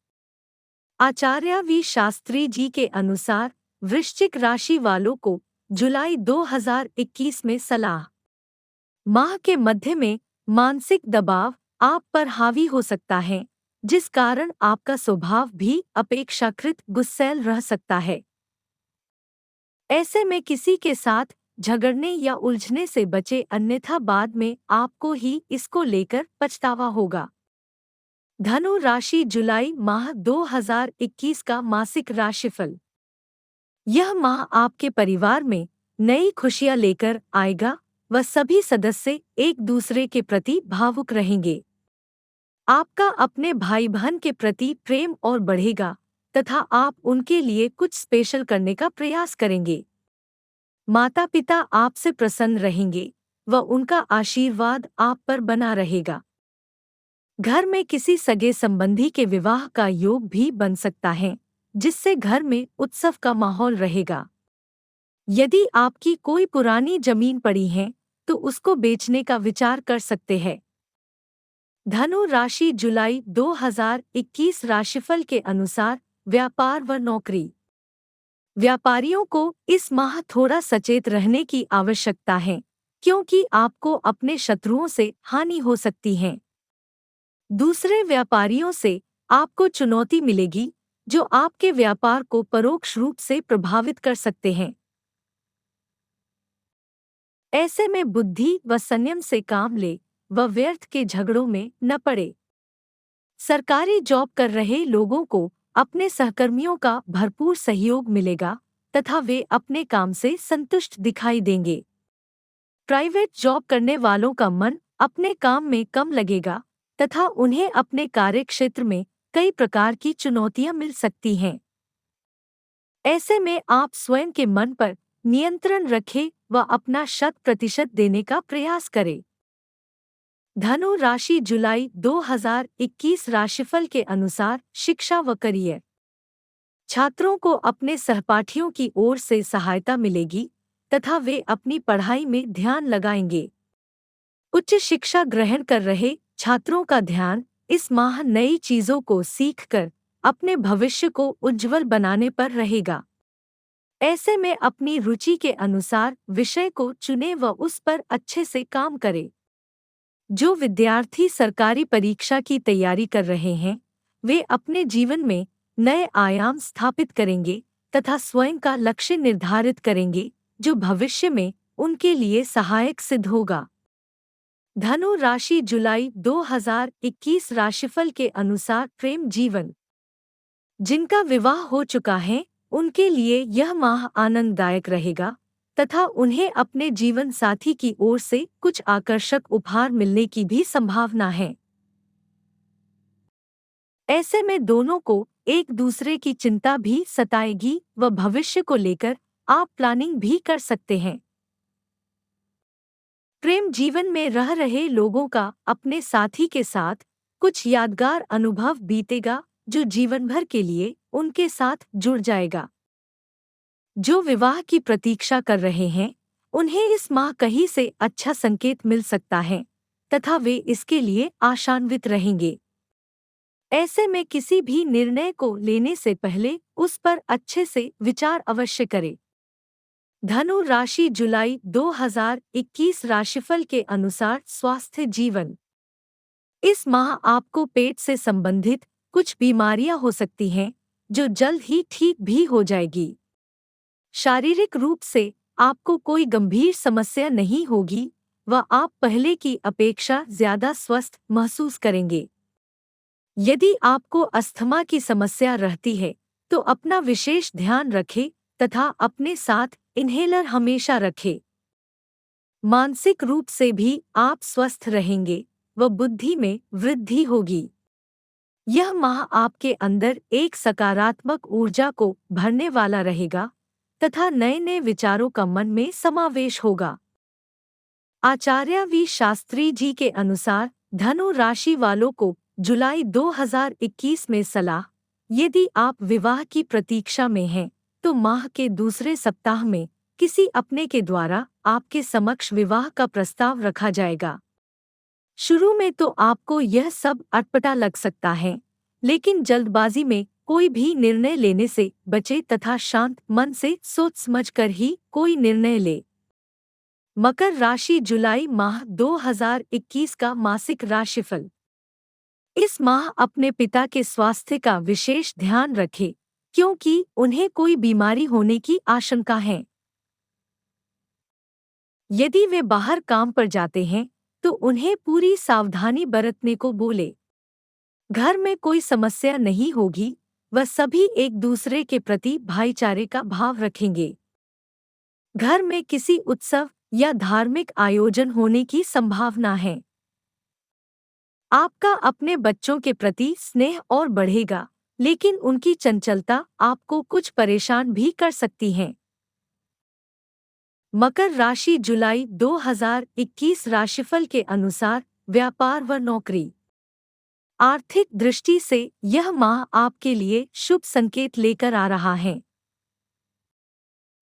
आचार्य वी शास्त्री जी के अनुसार वृश्चिक राशि वालों को जुलाई 2021 में सलाह। माह के मध्य में मानसिक दबाव आप पर हावी हो सकता है, जिस कारण आपका स्वभाव भी अपेक्षाकृत गुस्सैल रह सकता है। ऐसे में किसी के साथ झगड़ने या उलझने से बचे, अन्यथा बाद में आपको ही इसको लेकर पछतावा होगा। धनु राशि जुलाई माह 2021 का मासिक राशिफल। यह माह आपके परिवार में नई खुशियां लेकर आएगा व सभी सदस्य एक दूसरे के प्रति भावुक रहेंगे। आपका अपने भाई बहन के प्रति प्रेम और बढ़ेगा तथा आप उनके लिए कुछ स्पेशल करने का प्रयास करेंगे। माता पिता आपसे प्रसन्न रहेंगे व उनका आशीर्वाद आप पर बना रहेगा। घर में किसी सगे संबंधी के विवाह का योग भी बन सकता है, जिससे घर में उत्सव का माहौल रहेगा। यदि आपकी कोई पुरानी जमीन पड़ी है, तो उसको बेचने का विचार कर सकते हैं। धनु राशि जुलाई 2021 राशिफल के अनुसार व्यापार व नौकरी। व्यापारियों को इस माह थोड़ा सचेत रहने की आवश्यकता है, क्योंकि आपको अपने शत्रुओं से हानि हो सकती है। दूसरे व्यापारियों से आपको चुनौती मिलेगी, जो आपके व्यापार को परोक्ष रूप से प्रभावित कर सकते हैं। ऐसे में बुद्धि व संयम से काम ले व व्यर्थ के झगड़ों में न पड़े। सरकारी जॉब कर रहे लोगों को अपने सहकर्मियों का भरपूर सहयोग मिलेगा तथा वे अपने काम से संतुष्ट दिखाई देंगे। प्राइवेट जॉब करने वालों का मन अपने काम में कम लगेगा तथा उन्हें अपने कार्यक्षेत्र में कई प्रकार की चुनौतियां मिल सकती हैं। ऐसे में आप स्वयं के मन पर नियंत्रण रखें व अपना 100% देने का प्रयास करें। धनु राशि जुलाई 2021 राशिफल के अनुसार शिक्षा व करियर। छात्रों को अपने सहपाठियों की ओर से सहायता मिलेगी तथा वे अपनी पढ़ाई में ध्यान लगाएंगे। उच्च शिक्षा ग्रहण कर रहे छात्रों का ध्यान इस माह नई चीजों को सीखकर अपने भविष्य को उज्जवल बनाने पर रहेगा। ऐसे में अपनी रुचि के अनुसार विषय को चुनें व उस पर अच्छे से काम करें। जो विद्यार्थी सरकारी परीक्षा की तैयारी कर रहे हैं, वे अपने जीवन में नए आयाम स्थापित करेंगे तथा स्वयं का लक्ष्य निर्धारित करेंगे, जो भविष्य में उनके लिए सहायक सिद्ध होगा। धनु राशि जुलाई 2021 राशिफल के अनुसार प्रेम जीवन। जिनका विवाह हो चुका है उनके लिए यह माह आनंददायक रहेगा तथा उन्हें अपने जीवन साथी की ओर से कुछ आकर्षक उपहार मिलने की भी संभावना है। ऐसे में दोनों को एक दूसरे की चिंता भी सताएगी व भविष्य को लेकर आप प्लानिंग भी कर सकते हैं। प्रेम जीवन में रह रहे लोगों का अपने साथी के साथ कुछ यादगार अनुभव बीतेगा जो जीवन भर के लिए उनके साथ जुड़ जाएगा। जो विवाह की प्रतीक्षा कर रहे हैं उन्हें इस माह कहीं से अच्छा संकेत मिल सकता है तथा वे इसके लिए आशान्वित रहेंगे। ऐसे में किसी भी निर्णय को लेने से पहले उस पर अच्छे से विचार अवश्य करें। धनु राशि जुलाई 2021 राशिफल के अनुसार स्वास्थ्य जीवन। इस माह आपको पेट से संबंधित कुछ बीमारियां हो सकती हैं जो जल्द ही ठीक भी हो जाएगी। शारीरिक रूप से आपको कोई गंभीर समस्या नहीं होगी व आप पहले की अपेक्षा ज्यादा स्वस्थ महसूस करेंगे। यदि आपको अस्थमा की समस्या रहती है तो अपना विशेष ध्यान रखें तथा अपने साथ इन्हेलर हमेशा रखें। मानसिक रूप से भी आप स्वस्थ रहेंगे व बुद्धि में वृद्धि होगी। यह माह आपके अंदर एक सकारात्मक ऊर्जा को भरने वाला रहेगा तथा नए नए विचारों का मन में समावेश होगा। आचार्य वी शास्त्री जी के अनुसार धनु राशि वालों को जुलाई 2021 में सलाह, यदि आप विवाह की प्रतीक्षा में हैं तो माह के दूसरे सप्ताह में किसी अपने के द्वारा आपके समक्ष विवाह का प्रस्ताव रखा जाएगा। शुरू में तो आपको यह सब अटपटा लग सकता है, लेकिन जल्दबाजी में कोई भी निर्णय लेने से बचे तथा शांत मन से सोच समझकर ही कोई निर्णय ले। मकर राशि जुलाई माह 2021 का मासिक राशिफल। इस माह अपने पिता के स्वास्थ्य का विशेष ध्यान रखें क्योंकि उन्हें कोई बीमारी होने की आशंका है। यदि वे बाहर काम पर जाते हैं तो उन्हें पूरी सावधानी बरतने को बोले। घर में कोई समस्या नहीं होगी, वह सभी एक दूसरे के प्रति भाईचारे का भाव रखेंगे। घर में किसी उत्सव या धार्मिक आयोजन होने की संभावना है। आपका अपने बच्चों के प्रति स्नेह और बढ़ेगा, लेकिन उनकी चंचलता आपको कुछ परेशान भी कर सकती है। मकर राशि जुलाई 2021 राशिफल के अनुसार व्यापार व नौकरी। आर्थिक दृष्टि से यह माह आपके लिए शुभ संकेत लेकर आ रहा है।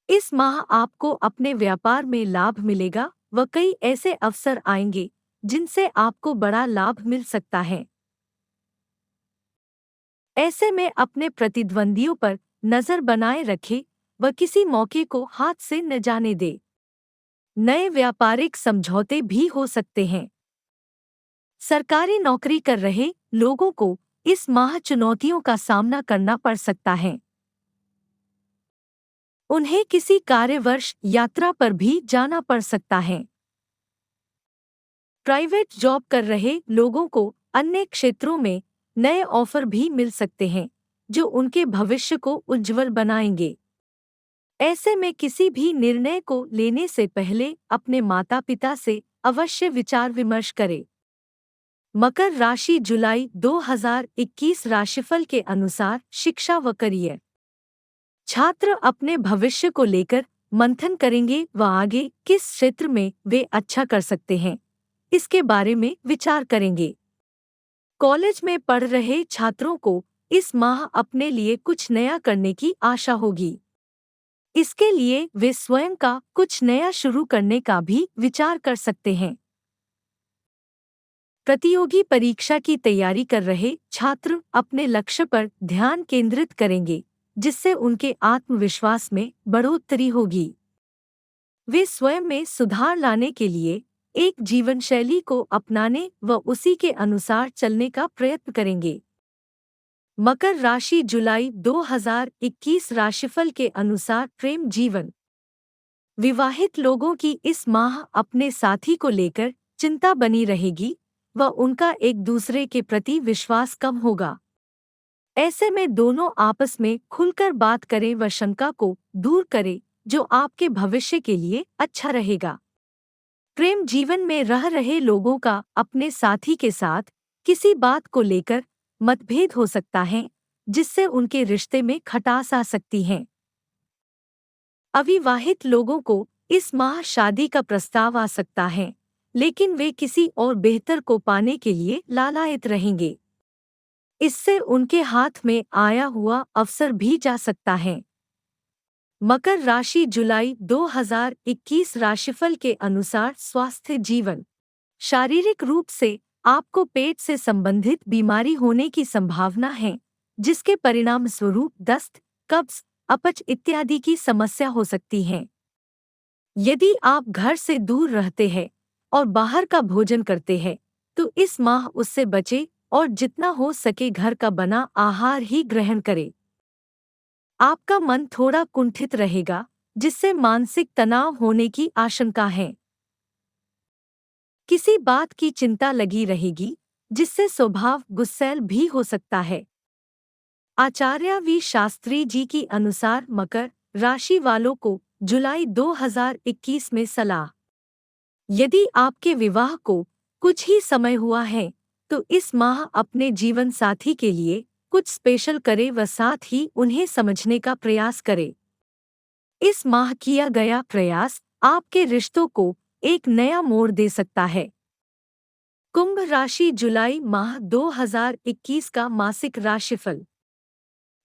इस माह आपको अपने व्यापार में लाभ मिलेगा व कई ऐसे अवसर आएंगे जिनसे आपको बड़ा लाभ मिल सकता है। ऐसे में अपने प्रतिद्वंदियों पर नजर बनाए रखें व किसी मौके को हाथ से न जाने दे। नए व्यापारिक समझौते भी हो सकते हैं। सरकारी नौकरी कर रहे लोगों को इस माह चुनौतियों का सामना करना पड़ सकता है। उन्हें किसी कार्यवर्ष यात्रा पर भी जाना पड़ सकता है। प्राइवेट जॉब कर रहे लोगों को अन्य क्षेत्रों में नए ऑफर भी मिल सकते हैं जो उनके भविष्य को उज्जवल बनाएंगे। ऐसे में किसी भी निर्णय को लेने से पहले अपने माता पिता से अवश्य विचार विमर्श करें। मकर राशि जुलाई 2021 राशिफल के अनुसार शिक्षा व करियर। छात्र अपने भविष्य को लेकर मंथन करेंगे व आगे किस क्षेत्र में वे अच्छा कर सकते हैं इसके बारे में विचार करेंगे। कॉलेज में पढ़ रहे छात्रों को इस माह अपने लिए कुछ नया करने की आशा होगी। इसके लिए वे स्वयं का कुछ नया शुरू करने का भी विचार कर सकते हैं। प्रतियोगी परीक्षा की तैयारी कर रहे छात्र अपने लक्ष्य पर ध्यान केंद्रित करेंगे जिससे उनके आत्मविश्वास में बढ़ोतरी होगी। वे स्वयं में सुधार लाने के लिए एक जीवनशैली को अपनाने व उसी के अनुसार चलने का प्रयत्न करेंगे। मकर राशि जुलाई 2021 राशिफल के अनुसार प्रेम जीवन। विवाहित लोगों की इस माह अपने साथी को लेकर चिंता बनी रहेगी व उनका एक दूसरे के प्रति विश्वास कम होगा। ऐसे में दोनों आपस में खुलकर बात करें व शंका को दूर करें, जो आपके भविष्य के लिए अच्छा रहेगा। प्रेम जीवन में रह रहे लोगों का अपने साथी के साथ किसी बात को लेकर मतभेद हो सकता है, जिससे उनके रिश्ते में खटास आ सकती है। अविवाहित लोगों को इस माह शादी का प्रस्ताव आ सकता है, लेकिन वे किसी और बेहतर को पाने के लिए लालायित रहेंगे। इससे उनके हाथ में आया हुआ अवसर भी जा सकता है। मकर राशि जुलाई 2021 राशिफल के अनुसार स्वास्थ्य जीवन। शारीरिक रूप से आपको पेट से संबंधित बीमारी होने की संभावना है, जिसके परिणाम स्वरूप दस्त, कब्ज, अपच इत्यादि की समस्या हो सकती है। यदि आप घर से दूर रहते हैं और बाहर का भोजन करते हैं, तो इस माह उससे बचें और जितना हो सके घर का बना आहार ही ग्रहण करें। आपका मन थोड़ा कुंठित रहेगा, जिससे मानसिक तनाव होने की आशंका है। किसी बात की चिंता लगी रहेगी, जिससे स्वभाव गुस्सैल भी हो सकता है। आचार्य वी शास्त्री जी के अनुसार मकर राशि वालों को जुलाई 2021 में सलाह। यदि आपके विवाह को कुछ ही समय हुआ है, तो इस माह अपने जीवन साथी के लिए कुछ स्पेशल करें व साथ ही उन्हें समझने का प्रयास करें। इस माह किया गया प्रयास आपके रिश्तों को एक नया मोड़ दे सकता है। कुंभ राशि जुलाई माह 2021 का मासिक राशिफल।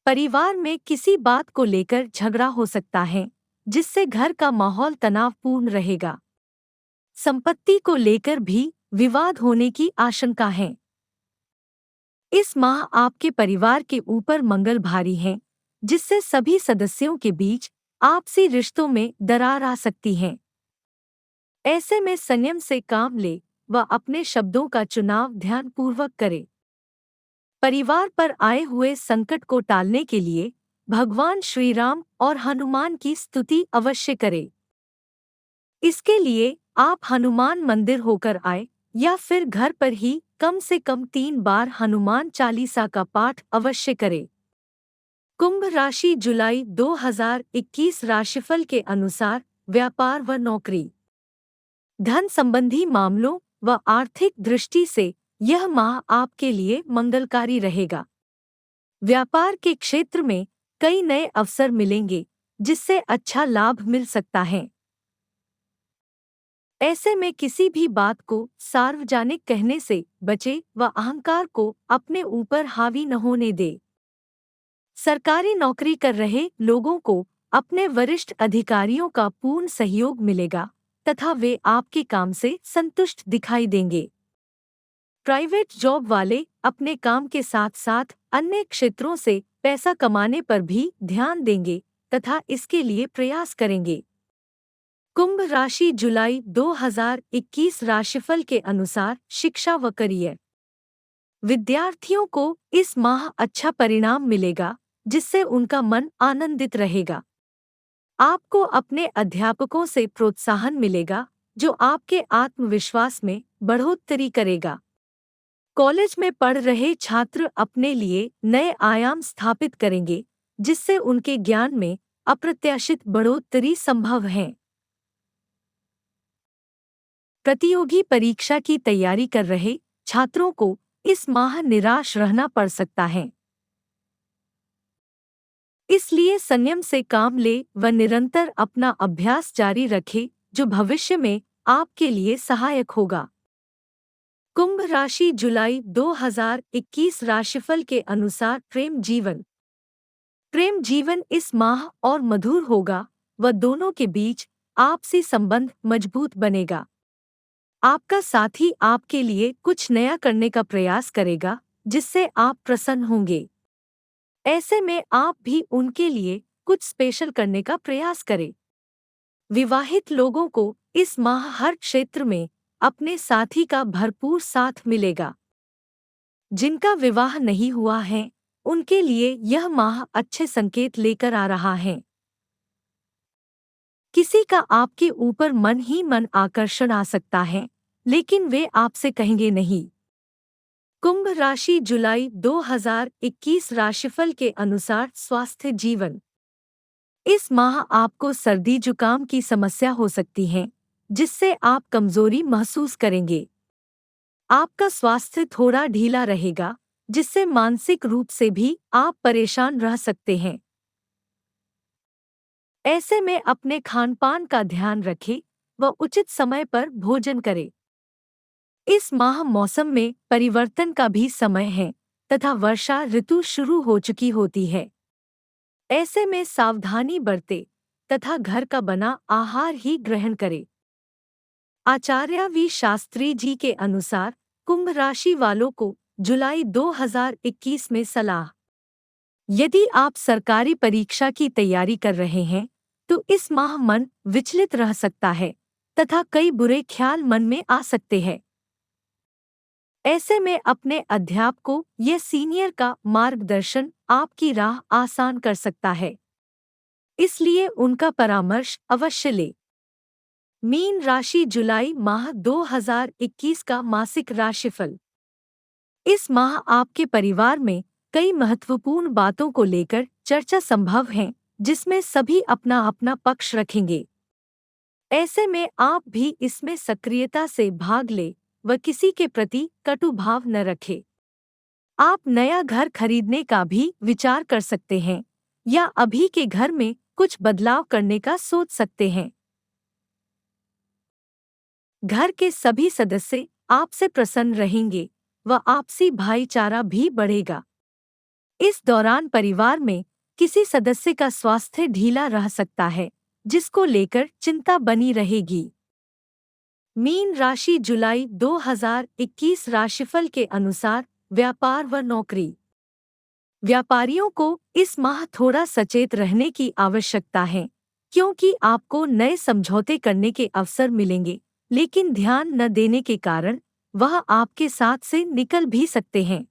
परिवार में किसी बात को लेकर झगड़ा हो सकता है, जिससे घर का माहौल तनावपूर्ण रहेगा। संपत्ति को लेकर भी विवाद होने की आशंका है। इस माह आपके परिवार के ऊपर मंगल भारी है, जिससे सभी सदस्यों के बीच आपसी रिश्तों में दरार आ सकती है। ऐसे में संयम से काम ले व अपने शब्दों का चुनाव ध्यानपूर्वक करे। परिवार पर आए हुए संकट को टालने के लिए भगवान श्री राम और हनुमान की स्तुति अवश्य करें। इसके लिए आप हनुमान मंदिर होकर आए या फिर घर पर ही कम से कम 3 बार हनुमान चालीसा का पाठ अवश्य करें। कुंभ राशि जुलाई 2021 राशिफल के अनुसार व्यापार व नौकरी। धन संबंधी मामलों व आर्थिक दृष्टि से यह माह आपके लिए मंगलकारी रहेगा। व्यापार के क्षेत्र में कई नए अवसर मिलेंगे, जिससे अच्छा लाभ मिल सकता है। ऐसे में किसी भी बात को सार्वजनिक कहने से बचे व अहंकार को अपने ऊपर हावी न होने दे। सरकारी नौकरी कर रहे लोगों को अपने वरिष्ठ अधिकारियों का पूर्ण सहयोग मिलेगा तथा वे आपके काम से संतुष्ट दिखाई देंगे। प्राइवेट जॉब वाले अपने काम के साथ साथ अन्य क्षेत्रों से पैसा कमाने पर भी ध्यान देंगे तथा इसके लिए प्रयास करेंगे। कुंभ राशि जुलाई 2021 राशिफल के अनुसार शिक्षा व करियर। विद्यार्थियों को इस माह अच्छा परिणाम मिलेगा, जिससे उनका मन आनंदित रहेगा। आपको अपने अध्यापकों से प्रोत्साहन मिलेगा, जो आपके आत्मविश्वास में बढ़ोतरी करेगा। कॉलेज में पढ़ रहे छात्र अपने लिए नए आयाम स्थापित करेंगे, जिससे उनके ज्ञान में अप्रत्याशित बढ़ोतरी संभव है। प्रतियोगी परीक्षा की तैयारी कर रहे छात्रों को इस माह निराश रहना पड़ सकता है। इसलिए संयम से काम ले व निरंतर अपना अभ्यास जारी रखे, जो भविष्य में आपके लिए सहायक होगा। कुंभ राशि जुलाई 2021 राशिफल के अनुसार प्रेम जीवन। प्रेम जीवन इस माह और मधुर होगा व दोनों के बीच आपसी संबंध मजबूत बनेगा। आपका साथी आपके लिए कुछ नया करने का प्रयास करेगा, जिससे आप प्रसन्न होंगे। ऐसे में आप भी उनके लिए कुछ स्पेशल करने का प्रयास करें। विवाहित लोगों को इस माह हर क्षेत्र में अपने साथी का भरपूर साथ मिलेगा। जिनका विवाह नहीं हुआ है, उनके लिए यह माह अच्छे संकेत लेकर आ रहा है। किसी का आपके ऊपर मन ही मन आकर्षण आ सकता है, लेकिन वे आपसे कहेंगे नहीं। कुंभ राशि जुलाई 2021 राशिफल के अनुसार स्वास्थ्य जीवन। इस माह आपको सर्दी जुकाम की समस्या हो सकती है, जिससे आप कमजोरी महसूस करेंगे। आपका स्वास्थ्य थोड़ा ढीला रहेगा, जिससे मानसिक रूप से भी आप परेशान रह सकते हैं। ऐसे में अपने खानपान का ध्यान रखें व उचित समय पर भोजन करें। इस माह मौसम में परिवर्तन का भी समय है तथा वर्षा ऋतु शुरू हो चुकी होती है। ऐसे में सावधानी बरतें तथा घर का बना आहार ही ग्रहण करें। आचार्य वी शास्त्री जी के अनुसार कुंभ राशि वालों को जुलाई 2021 में सलाह। यदि आप सरकारी परीक्षा की तैयारी कर रहे हैं तो इस माह मन विचलित रह सकता है तथा कई बुरे ख्याल मन में आ सकते हैं। ऐसे में अपने अध्यापकों या सीनियर का मार्गदर्शन आपकी राह आसान कर सकता है, इसलिए उनका परामर्श अवश्य लें। मीन राशि जुलाई माह 2021 का मासिक राशिफल। इस माह आपके परिवार में कई महत्वपूर्ण बातों को लेकर चर्चा संभव है, जिसमें सभी अपना अपना पक्ष रखेंगे। ऐसे में आप भी इसमें सक्रियता से भाग लें व किसी के प्रति कटु भाव न रखें। आप नया घर खरीदने का भी विचार कर सकते हैं या अभी के घर में कुछ बदलाव करने का सोच सकते हैं। घर के सभी सदस्य आपसे प्रसन्न रहेंगे व आपसी भाईचारा भी बढ़ेगा। इस दौरान परिवार में किसी सदस्य का स्वास्थ्य ढीला रह सकता है, जिसको लेकर चिंता बनी रहेगी। मीन राशि जुलाई 2021 राशिफल के अनुसार व्यापार व नौकरी। व्यापारियों को इस माह थोड़ा सचेत रहने की आवश्यकता है, क्योंकि आपको नए समझौते करने के अवसर मिलेंगे, लेकिन ध्यान न देने के कारण वह आपके साथ से निकल भी सकते हैं।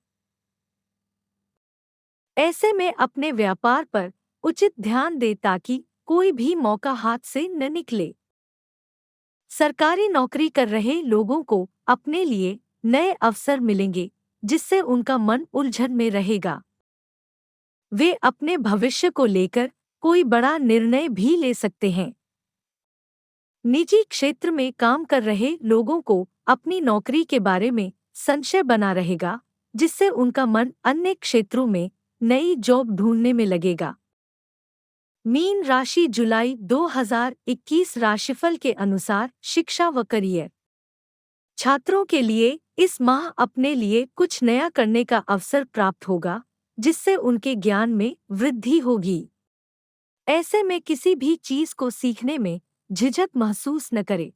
ऐसे में अपने व्यापार पर उचित ध्यान दें ताकि कोई भी मौका हाथ से न निकले। सरकारी नौकरी कर रहे लोगों को अपने लिए नए अवसर मिलेंगे, जिससे उनका मन उलझन में रहेगा। वे अपने भविष्य को लेकर कोई बड़ा निर्णय भी ले सकते हैं। निजी क्षेत्र में काम कर रहे लोगों को अपनी नौकरी के बारे में संशय बना रहेगा, जिससे उनका मन अन्य क्षेत्रों में नई जॉब ढूंढने में लगेगा। मीन राशि जुलाई 2021 राशिफल के अनुसार शिक्षा व करियर। छात्रों के लिए इस माह अपने लिए कुछ नया करने का अवसर प्राप्त होगा, जिससे उनके ज्ञान में वृद्धि होगी। ऐसे में किसी भी चीज को सीखने में झिझक महसूस न करें।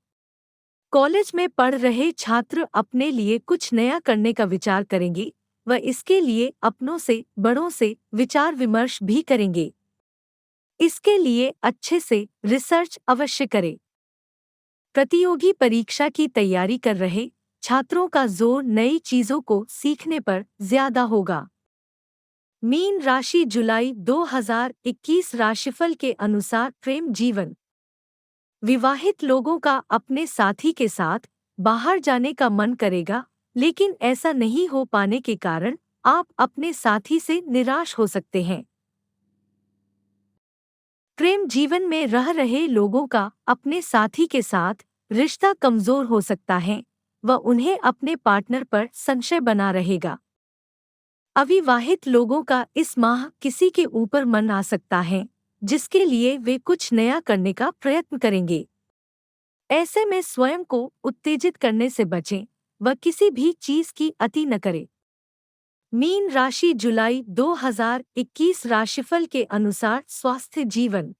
कॉलेज में पढ़ रहे छात्र अपने लिए कुछ नया करने का विचार करेंगे व इसके लिए अपनों से बड़ों से विचार विमर्श भी करेंगे। इसके लिए अच्छे से रिसर्च अवश्य करें। प्रतियोगी परीक्षा की तैयारी कर रहे छात्रों का जोर नई चीजों को सीखने पर ज्यादा होगा। मीन राशि जुलाई 2021 राशिफल के अनुसार प्रेम जीवन। विवाहित लोगों का अपने साथी के साथ बाहर जाने का मन करेगा, लेकिन ऐसा नहीं हो पाने के कारण आप अपने साथी से निराश हो सकते हैं। प्रेम जीवन में रह रहे लोगों का अपने साथी के साथ रिश्ता कमजोर हो सकता है व उन्हें अपने पार्टनर पर संशय बना रहेगा। अविवाहित लोगों का इस माह किसी के ऊपर मन आ सकता है, जिसके लिए वे कुछ नया करने का प्रयत्न करेंगे। ऐसे में स्वयं को उत्तेजित करने से बचें व किसी भी चीज की अति न करें। मीन राशि जुलाई 2021 राशिफल के अनुसार स्वास्थ्य जीवन।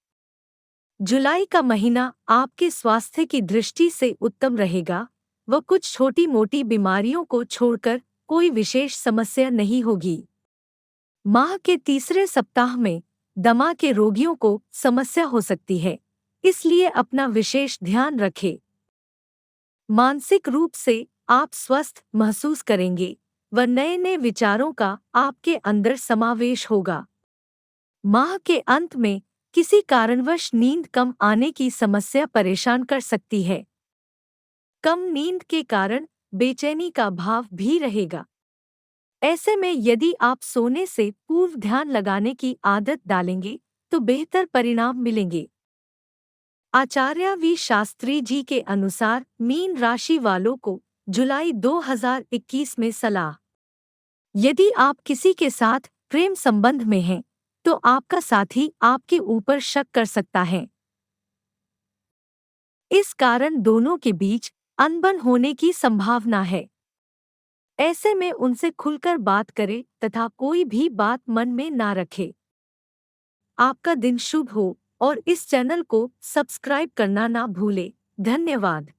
जुलाई का महीना आपके स्वास्थ्य की दृष्टि से उत्तम रहेगा व कुछ छोटी मोटी बीमारियों को छोड़कर कोई विशेष समस्या नहीं होगी। माह के तीसरे सप्ताह में दमा के रोगियों को समस्या हो सकती है, इसलिए अपना विशेष ध्यान रखें। मानसिक रूप से आप स्वस्थ महसूस करेंगे व नए नए विचारों का आपके अंदर समावेश होगा। माह के अंत में किसी कारणवश नींद कम आने की समस्या परेशान कर सकती है। कम नींद के कारण बेचैनी का भाव भी रहेगा। ऐसे में यदि आप सोने से पूर्व ध्यान लगाने की आदत डालेंगे तो बेहतर परिणाम मिलेंगे। आचार्य वी शास्त्री जी के अनुसार मीन राशि वालों को जुलाई 2021 में सलाह। यदि आप किसी के साथ प्रेम संबंध में हैं, तो आपका साथी आपके ऊपर शक कर सकता है। इस कारण दोनों के बीच अनबन होने की संभावना है। ऐसे में उनसे खुलकर बात करें तथा कोई भी बात मन में ना रखें। आपका दिन शुभ हो और इस चैनल को सब्सक्राइब करना ना भूलें। धन्यवाद।